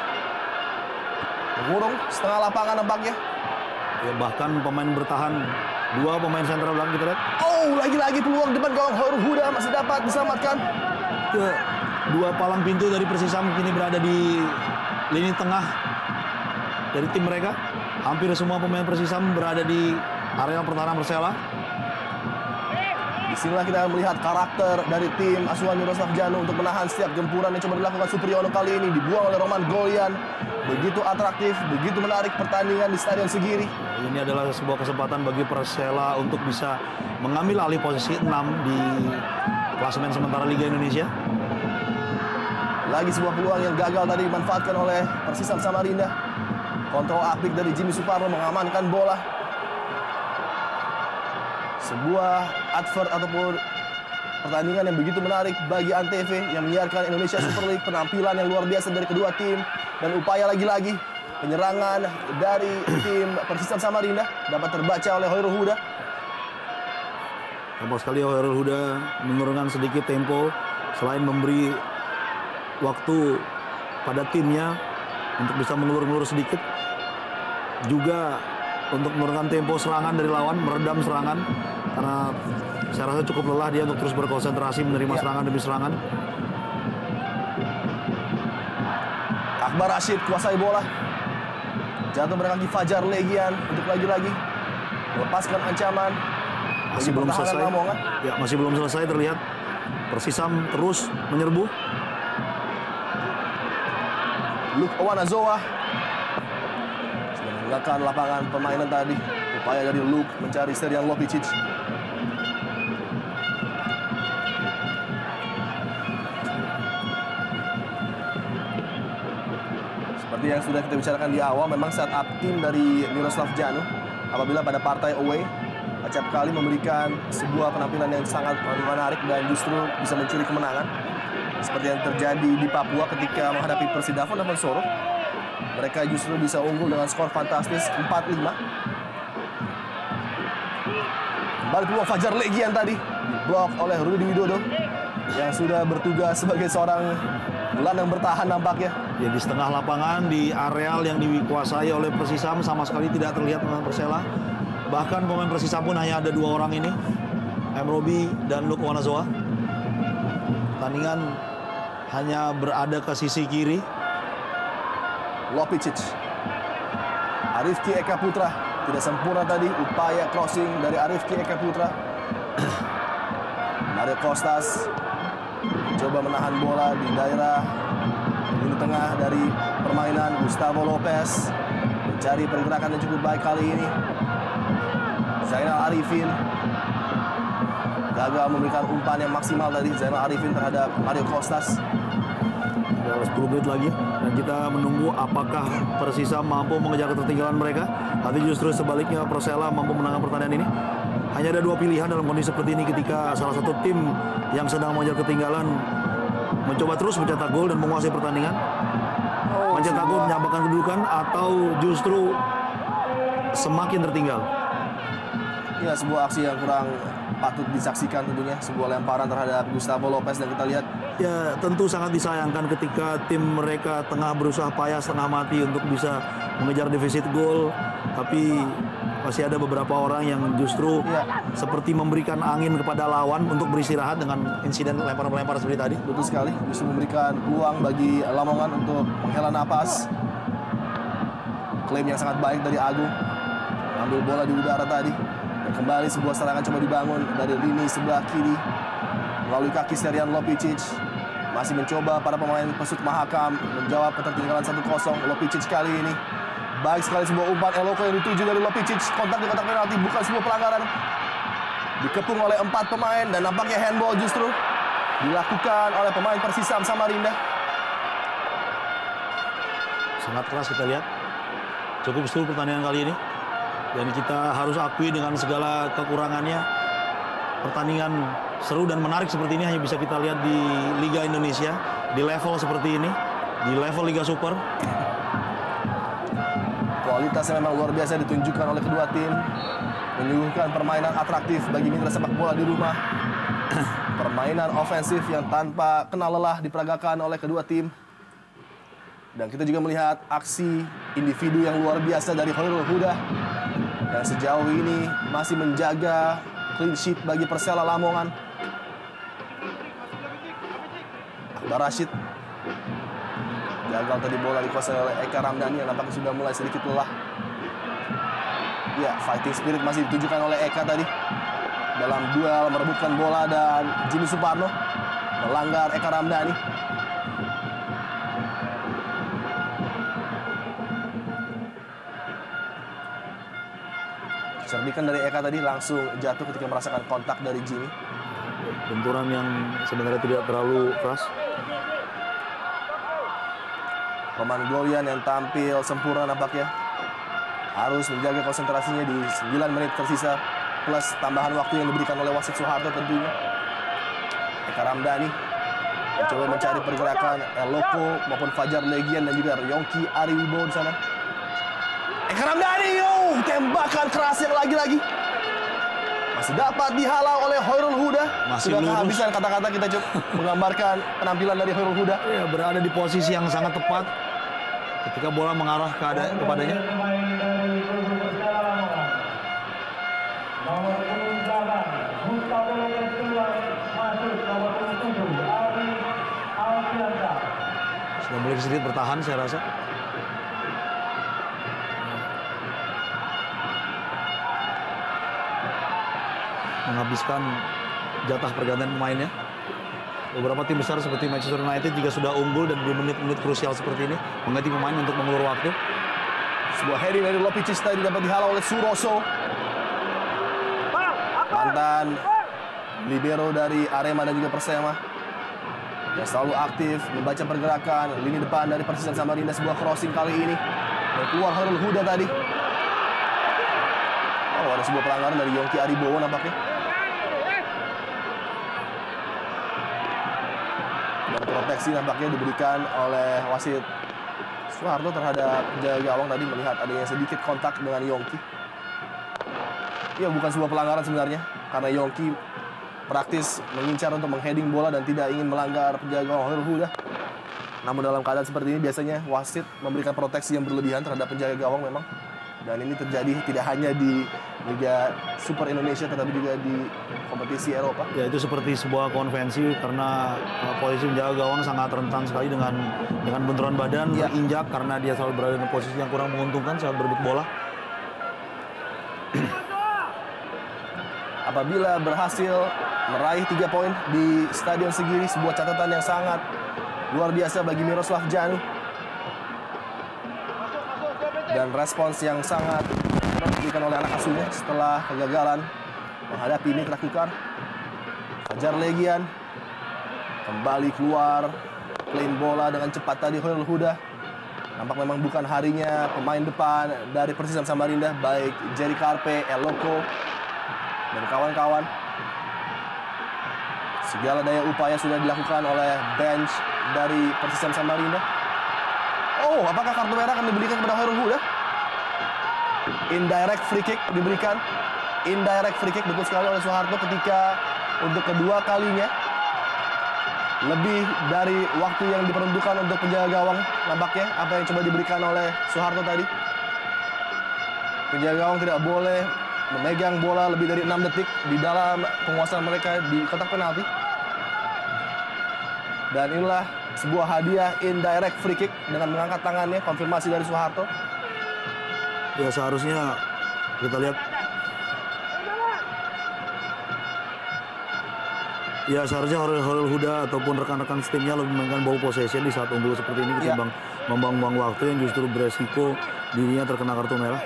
Speaker 1: Mengurung setengah lapangan nampaknya.
Speaker 2: Ya, bahkan pemain bertahan, 2 pemain sentral belakang kita lihat.
Speaker 1: Lagi-lagi peluang depan gawang Khairul Huda masih dapat diselamatkan.
Speaker 2: 2 palang pintu dari Persisam kini berada di lini tengah dari tim mereka. Hampir semua pemain Persisam berada di area pertahanan Persela.
Speaker 1: Di Disinilah kita melihat karakter dari tim asuhan Miroslav Janu untuk menahan setiap gempuran yang coba dilakukan Supriyono kali ini. Dibuang oleh Roman Golian. Begitu atraktif, begitu menarik pertandingan di Stadion Segiri.
Speaker 2: Ini adalah sebuah kesempatan bagi Persela untuk bisa mengambil alih posisi 6 di klasemen sementara Liga Indonesia.
Speaker 1: Lagi sebuah peluang yang gagal tadi dimanfaatkan oleh Persisam Samarinda. Kontrol apik dari Jimmy Suparno mengamankan bola. Sebuah advert ataupun pertandingan yang begitu menarik bagi Antv yang menyiarkan Indonesia Super League. Penampilan yang luar biasa dari kedua tim dan upaya lagi-lagi penyerangan dari tim Persisam Samarinda dapat terbaca oleh Hoirul Huda.
Speaker 2: Tampak sekali Hoirul Huda menurunkan sedikit tempo selain memberi waktu pada timnya untuk bisa mengulur-ngulur sedikit, juga untuk menurunkan tempo serangan dari lawan, meredam serangan karena saya rasa cukup lelah dia untuk terus berkonsentrasi menerima serangan demi serangan.
Speaker 1: Akbar Rashid kuasai bola. Jatuh berkaki Fajar Legian untuk lagi-lagi melepaskan ancaman.
Speaker 2: Masih belum selesai.
Speaker 1: Lamongan.
Speaker 2: Ya, masih belum selesai terlihat. Persisam terus menyerbu.
Speaker 1: Luke Owanazoa sudah menggunakan lapangan permainan tadi. Upaya dari Luke mencari Serjan Lopicic. Seperti yang sudah kita bicarakan di awal, memang saat up tim dari Miroslav Janu apabila pada partai away acap kali memberikan sebuah penampilan yang sangat menarik dan justru bisa mencuri kemenangan. Seperti yang terjadi di Papua ketika menghadapi Persidafon dan Soro. Mereka justru bisa unggul dengan skor fantastis 4-5. Kembali peluang Fajar Legian tadi diblok oleh Rudi Widodo yang sudah bertugas sebagai seorang gelandang bertahan nampaknya.
Speaker 2: Ya, di setengah lapangan di areal yang dikuasai oleh Persisam sama sekali tidak terlihat pemain Persela. Bahkan pemain Persisam pun hanya ada 2 orang ini, M. Robi dan Luke Owanazoa. Pertandingan hanya berada ke sisi kiri.
Speaker 1: Lopicic, Arifki Eka Putra tidak sempurna tadi upaya crossing dari Arifki Eka Putra. Mario Kostas coba menahan bola di daerah lini tengah dari permainan. Gustavo Lopez mencari pergerakan yang cukup baik kali ini. Zainal Arifin gagal memberikan umpan yang maksimal tadi. Zainal Arifin terhadap Mario Kostas.
Speaker 2: 10 menit lagi dan kita menunggu apakah Persisam mampu mengejar ketertinggalan mereka atau justru sebaliknya Persela mampu menangkan pertandingan ini. Hanya ada 2 pilihan dalam kondisi seperti ini ketika salah satu tim yang sedang mengejar ketinggalan mencoba terus mencetak gol dan menguasai pertandingan, mencetak gol menyamakan kedudukan, atau justru semakin tertinggal.
Speaker 1: Ya, sebuah aksi yang kurang patut disaksikan tentunya, sebuah lemparan terhadap Gustavo Lopez dan kita lihat
Speaker 2: ya tentu sangat disayangkan ketika tim mereka tengah berusaha payah setengah mati untuk bisa mengejar defisit gol, tapi masih ada beberapa orang yang justru seperti memberikan angin kepada lawan untuk beristirahat dengan insiden lempar-lempar seperti tadi.
Speaker 1: Betul sekali, justru memberikan peluang bagi Lamongan untuk menghela napas. Klaim yang sangat baik dari Agung, ambil bola di udara tadi. Dan kembali sebuah serangan coba dibangun dari lini sebelah kiri melalui kaki Serjan Lopicic. Masih mencoba para pemain Pesut Mahakam menjawab ketertinggalan 1-0. Lopicic kali ini baik sekali, sebuah umpan eloko yang dituju dari Lopicic. Kontak di kotak penalti, bukan sebuah pelanggaran. Dikepung oleh 4 pemain dan nampaknya handball justru dilakukan oleh pemain Persisam Samarinda.
Speaker 2: Sangat keras kita lihat. Cukup seru pertandingan kali ini. Dan kita harus akui dengan segala kekurangannya, pertandingan seru dan menarik seperti ini hanya bisa kita lihat di Liga Indonesia, di level seperti ini, di level Liga Super.
Speaker 1: Kualitasnya memang luar biasa ditunjukkan oleh kedua tim, menyuguhkan permainan atraktif bagi mitra sepak bola di rumah. Permainan ofensif yang tanpa kenal lelah diperagakan oleh kedua tim. Dan kita juga melihat aksi individu yang luar biasa dari Hoirul Huda yang sejauh ini masih menjaga clean sheet bagi Persela Lamongan. Akbar Rashid gagal tadi, bola dikuasai oleh Eka Ramdhani yang nampaknya sudah mulai sedikit lelah. Ya, fighting spirit masih ditujukan oleh Eka tadi. dalam duel merebutkan bola dan Jimmy Suparno melanggar Eka Ramdhani. Serbikan dari Eka tadi langsung jatuh ketika merasakan kontak dari Jimmy.
Speaker 2: Benturan yang sebenarnya tidak terlalu keras.
Speaker 1: Roman Glorian yang tampil sempurna nampaknya. Harus menjaga konsentrasinya di 9 menit tersisa plus tambahan waktu yang diberikan oleh wasit Soeharto tentunya. Eka Ramdhani mencoba mencari pergerakan Eloko maupun Fajar Legian dan juga Yongki Ariwibowo di sana. Eka Ramdhani, tembakan keras yang lagi-lagi masih dapat dihalau oleh Hoirul Huda. Sudah kehabisan kata-kata kita coba menggambarkan penampilan dari Hoirul Huda.
Speaker 2: Ya, berada di posisi yang sangat tepat ketika bola mengarah kepadanya. Sudah mulai sedikit bertahan saya rasa. Menghabiskan jatah pergantian pemainnya. Beberapa tim besar seperti Manchester United juga sudah unggul dan di menit-menit krusial seperti ini mengganti pemain untuk mengulur waktu.
Speaker 1: Sebuah heading dari Lopicic tadi dapat dihalau oleh Suroso. Mantan libero dari Arema dan juga Persema yang selalu aktif membaca pergerakan lini depan dari Persisam Samarinda. Sebuah crossing kali ini dan keluar Hoirul Huda tadi. Oh, ada sebuah pelanggaran dari Yongki Ariwibowo nampaknya. Dan proteksi nampaknya diberikan oleh wasit Soeharto terhadap penjaga gawang tadi melihat adanya sedikit kontak dengan Yongki. Ya, bukan sebuah pelanggaran sebenarnya karena Yongki praktis mengincar untuk mengheading bola dan tidak ingin melanggar penjaga gawang Hoirul Huda. Namun dalam keadaan seperti ini biasanya wasit memberikan proteksi yang berlebihan terhadap penjaga gawang memang. Dan ini terjadi tidak hanya di Liga Super Indonesia tetapi juga di kompetisi Eropa.
Speaker 2: Ya, itu seperti sebuah konvensi karena posisi penjaga gawang sangat rentan sekali dengan benturan badan, terinjak karena dia selalu berada di posisi yang kurang menguntungkan saat berebut bola.
Speaker 1: Apabila berhasil meraih 3 poin di Stadion Segiri, sebuah catatan yang sangat luar biasa bagi Miroslav Janu. Dan respons yang sangat diberikan oleh anak asuhnya setelah kegagalan menghadapi Mitra Kukar. Fajar Legian kembali keluar plain bola dengan cepat tadi Hoirul Huda. Nampak memang bukan harinya pemain depan dari Persisam Samarinda baik Jerry Karpe, Eloko dan kawan-kawan. Segala daya upaya sudah dilakukan oleh bench dari Persisam Samarinda. Oh, apakah kartu merah akan diberikan kepada Hoirul Huda? Indirect free kick diberikan. Indirect free kick betul sekali oleh Soeharto ketika untuk kedua kalinya. Lebih dari waktu yang diperuntukkan untuk penjaga gawang nampaknya apa yang coba diberikan oleh Soeharto tadi. Penjaga gawang tidak boleh memegang bola lebih dari 6 detik di dalam penguasaan mereka di kotak penalti. Dan inilah sebuah hadiah indirect free kick dengan mengangkat tangannya, konfirmasi dari Soeharto.
Speaker 2: Ya, seharusnya kita lihat. Ya, seharusnya Hoirul Huda ataupun rekan-rekan timnya lebih memainkan ball possession di saat unggul seperti ini ketimbang membuang-buang waktu yang justru beresiko dirinya terkena kartu merah.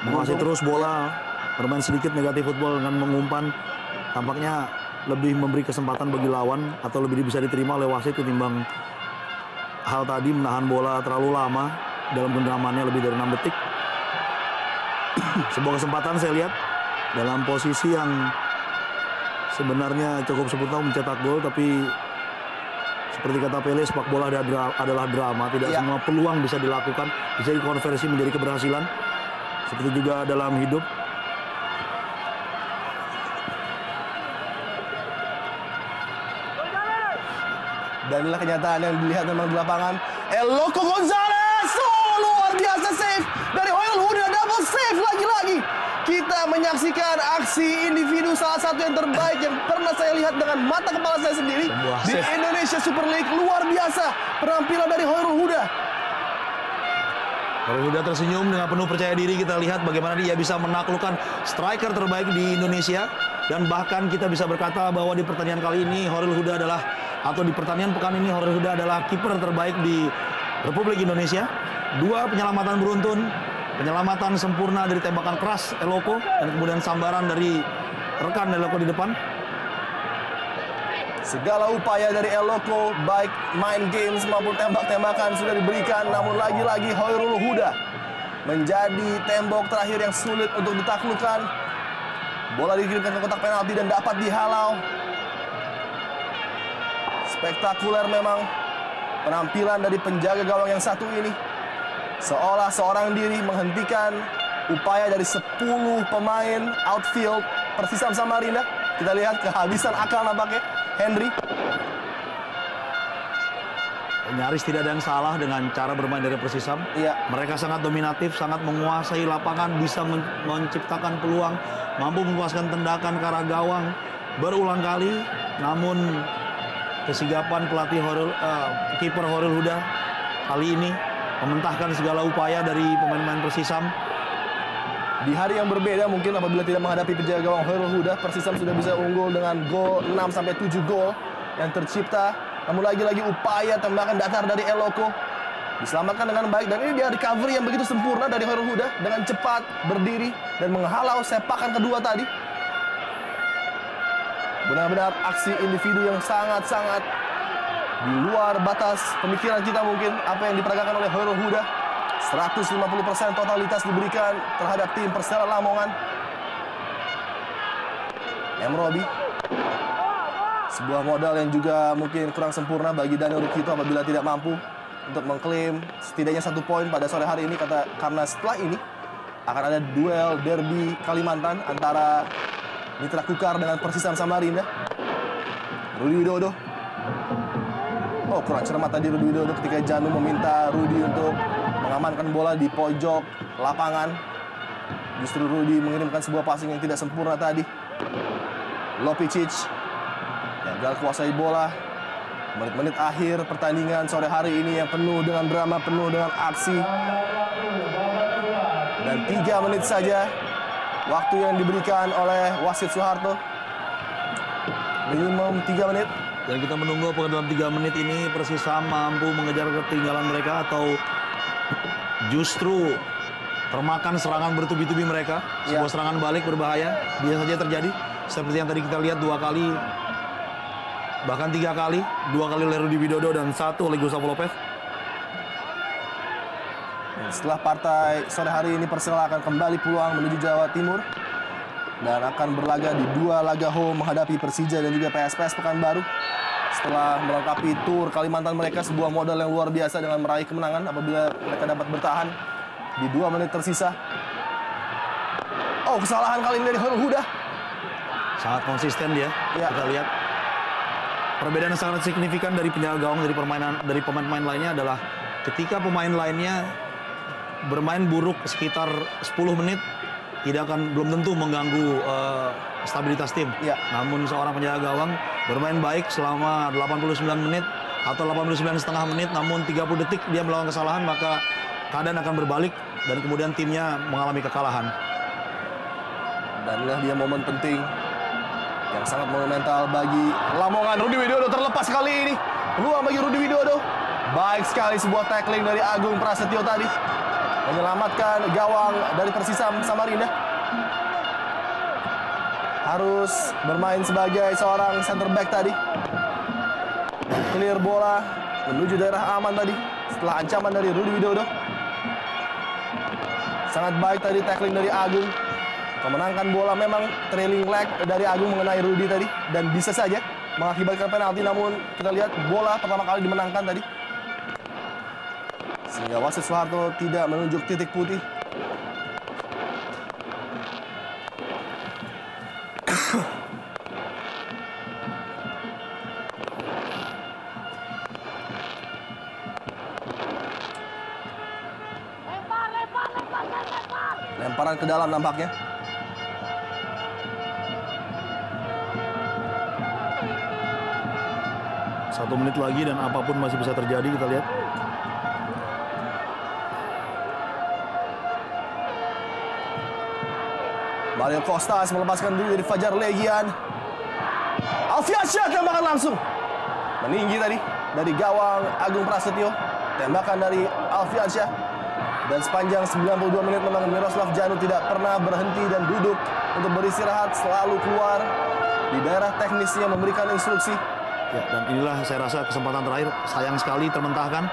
Speaker 2: Menguasai terus bola, bermain sedikit negatif football dengan mengumpan, tampaknya lebih memberi kesempatan bagi lawan atau lebih bisa diterima oleh wasit ketimbang hal tadi menahan bola terlalu lama dalam genggamannya lebih dari 6 detik. Sebuah kesempatan saya lihat dalam posisi yang sebenarnya cukup sempurna mencetak gol, tapi seperti kata Pele, sepak bola adalah drama. Tidak semua peluang bisa dilakukan, bisa dikonversi menjadi keberhasilan. Seperti juga dalam hidup.
Speaker 1: Dan inilah kenyataan yang dilihat memang di lapangan. Eloko Gonzalez, luar biasa save dari Hoirul Huda, double save lagi-lagi. Kita menyaksikan aksi individu salah satu yang terbaik yang pernah saya lihat dengan mata kepala saya sendiri di Indonesia Super League. Luar biasa penampilan dari Hoirul Huda.
Speaker 2: Horil Huda tersenyum dengan penuh percaya diri. Kita lihat bagaimana dia bisa menaklukkan striker terbaik di Indonesia. Dan bahkan kita bisa berkata bahwa di pertandingan kali ini Horil Huda adalah, atau di pertandingan pekan ini Horil Huda adalah kiper terbaik di Republik Indonesia. 2 penyelamatan beruntun, penyelamatan sempurna dari tembakan keras Eloko, dan kemudian sambaran dari rekan Eloko di depan.
Speaker 1: Segala upaya dari Eloko, baik main games maupun tembak-tembakan sudah diberikan, namun lagi-lagi Horil Huda menjadi tembok terakhir yang sulit untuk ditaklukkan. Bola dikirimkan ke kotak penalti dan dapat dihalau. Spektakuler memang penampilan dari penjaga gawang yang satu ini. Seolah seorang diri menghentikan upaya dari 10 pemain outfield Persisam Samarinda. Kita lihat kehabisan akal nampaknya Henry.
Speaker 2: Nyaris tidak ada yang salah dengan cara bermain dari Persisam.
Speaker 1: Iya.
Speaker 2: Mereka sangat dominatif, sangat menguasai lapangan, bisa menciptakan peluang, mampu melepaskan tendakan ke arah gawang berulang kali. Namun kesigapan pelatih kiper Horil Huda kali ini mementahkan segala upaya dari pemain-pemain Persisam.
Speaker 1: Di hari yang berbeda mungkin apabila tidak menghadapi penjaga gawang Horil Huda, Persisam sudah bisa unggul dengan gol 6-7 gol yang tercipta. Namun lagi-lagi upaya tembakan datar dari Eloko diselamatkan dengan baik, dan ini dia recovery yang begitu sempurna dari Horil Huda dengan cepat berdiri dan menghalau sepakan kedua tadi. Benar-benar aksi individu yang sangat-sangat di luar batas pemikiran kita mungkin apa yang diperagakan oleh Horil Huda. 150% totalitas diberikan terhadap tim Persela Lamongan. Robi, sebuah modal yang juga mungkin kurang sempurna bagi Daniel Rukito apabila tidak mampu untuk mengklaim setidaknya 1 poin pada sore hari ini, karena setelah ini akan ada duel derby Kalimantan antara Mitra Kukar dengan Persisam Samarinda. Rudi Widodo. Oh, kurang cermat tadi Rudi Widodo ketika Janu meminta Rudi untuk mengamankan bola di pojok lapangan. Justru Rudi mengirimkan sebuah passing yang tidak sempurna tadi. Lopicic gagal kuasai bola. Menit-menit akhir pertandingan sore hari ini yang penuh dengan drama, penuh dengan aksi. Dan 3 menit saja waktu yang diberikan oleh wasit Soeharto. Minimum 3 menit.
Speaker 2: Dan kita menunggu apakah dalam 3 menit ini Persisam mampu mengejar ketinggalan mereka atau justru termakan serangan bertubi-tubi mereka. Sebuah serangan balik berbahaya bisa saja terjadi. Seperti yang tadi kita lihat 2 kali, bahkan 3 kali. 2 kali oleh Rudi Widodo dan 1 oleh Gustavo Lopez.
Speaker 1: Setelah partai sore hari ini, Persela akan kembali pulang menuju Jawa Timur dan akan berlaga di 2 laga home menghadapi Persija dan juga PSPS Pekanbaru. Setelah melengkapi tur Kalimantan mereka, sebuah modal yang luar biasa dengan meraih kemenangan apabila mereka dapat bertahan di 2 menit tersisa. Oh, kesalahan kali ini dari Horil Huda.
Speaker 2: Sangat konsisten dia. Kita lihat perbedaan yang sangat signifikan dari penjaga gawang dari pemain-pemain lainnya adalah ketika pemain lainnya bermain buruk sekitar 10 menit belum tentu mengganggu stabilitas tim. Namun seorang penjaga gawang bermain baik selama 89 menit atau 89,5 menit, namun 30 detik dia melakukan kesalahan, maka keadaan akan berbalik dan kemudian timnya mengalami kekalahan.
Speaker 1: Dan inilah dia momen penting yang sangat monumental bagi Lamongan. Rudi Widodo terlepas kali ini. Peluang bagi Rudi Widodo. Baik sekali sebuah tackling dari Agung Prasetyo tadi, menyelamatkan gawang dari Persisam Samarinda. Harus bermain sebagai seorang center back tadi. Clear bola menuju daerah aman tadi setelah ancaman dari Rudi Widodo. Sangat baik tadi tackling dari Agung. Memenangkan bola, memang trailing leg dari Agung mengenai Rudi tadi dan bisa saja mengakibatkan penalti, namun kita lihat bola pertama kali dimenangkan tadi. Sehingga wasit Soeharto tidak menunjuk titik putih. Lemparan ke dalam nampaknya.
Speaker 2: Satu menit lagi dan apapun masih bisa terjadi, kita lihat.
Speaker 1: Mario Costas melepaskan diri dari Fajar Legian. Alfiansyah tembakan langsung. Meninggi tadi dari gawang Agung Prasetyo. Tembakan dari Alfiansyah. Dan sepanjang 92 menit memang Miroslav Janu tidak pernah berhenti dan duduk untuk beristirahat, selalu keluar di daerah teknisnya memberikan instruksi.
Speaker 2: Ya, dan inilah saya rasa kesempatan terakhir, sayang sekali termentahkan.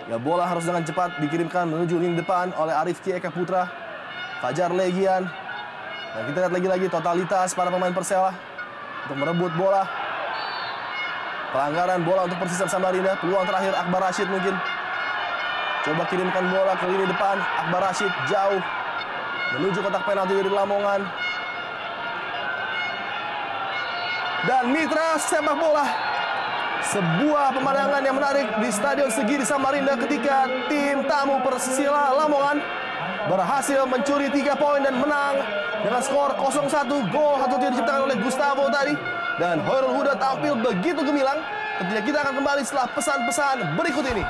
Speaker 1: Ya, bola harus dengan cepat dikirimkan menuju lini depan oleh Arifki Eka Putra. Fajar Legian. Dan kita lihat lagi-lagi totalitas para pemain Persela untuk merebut bola. Pelanggaran bola untuk Persisam Samarinda. Peluang terakhir Akbar Rashid mungkin. Coba kirimkan bola ke lini depan. Akbar Rashid jauh menuju kotak penalti dari Lamongan. Dan mitra sepak bola. Sebuah pemandangan yang menarik di Stadion Segiri Samarinda ketika tim tamu Persela Lamongan berhasil mencuri 3 poin dan menang dengan skor 0-1. Gol satu-satunya diciptakan oleh Gustavo tadi. Dan Hoirul Huda tampil begitu gemilang. Tentunya kita akan kembali setelah pesan-pesan berikut ini.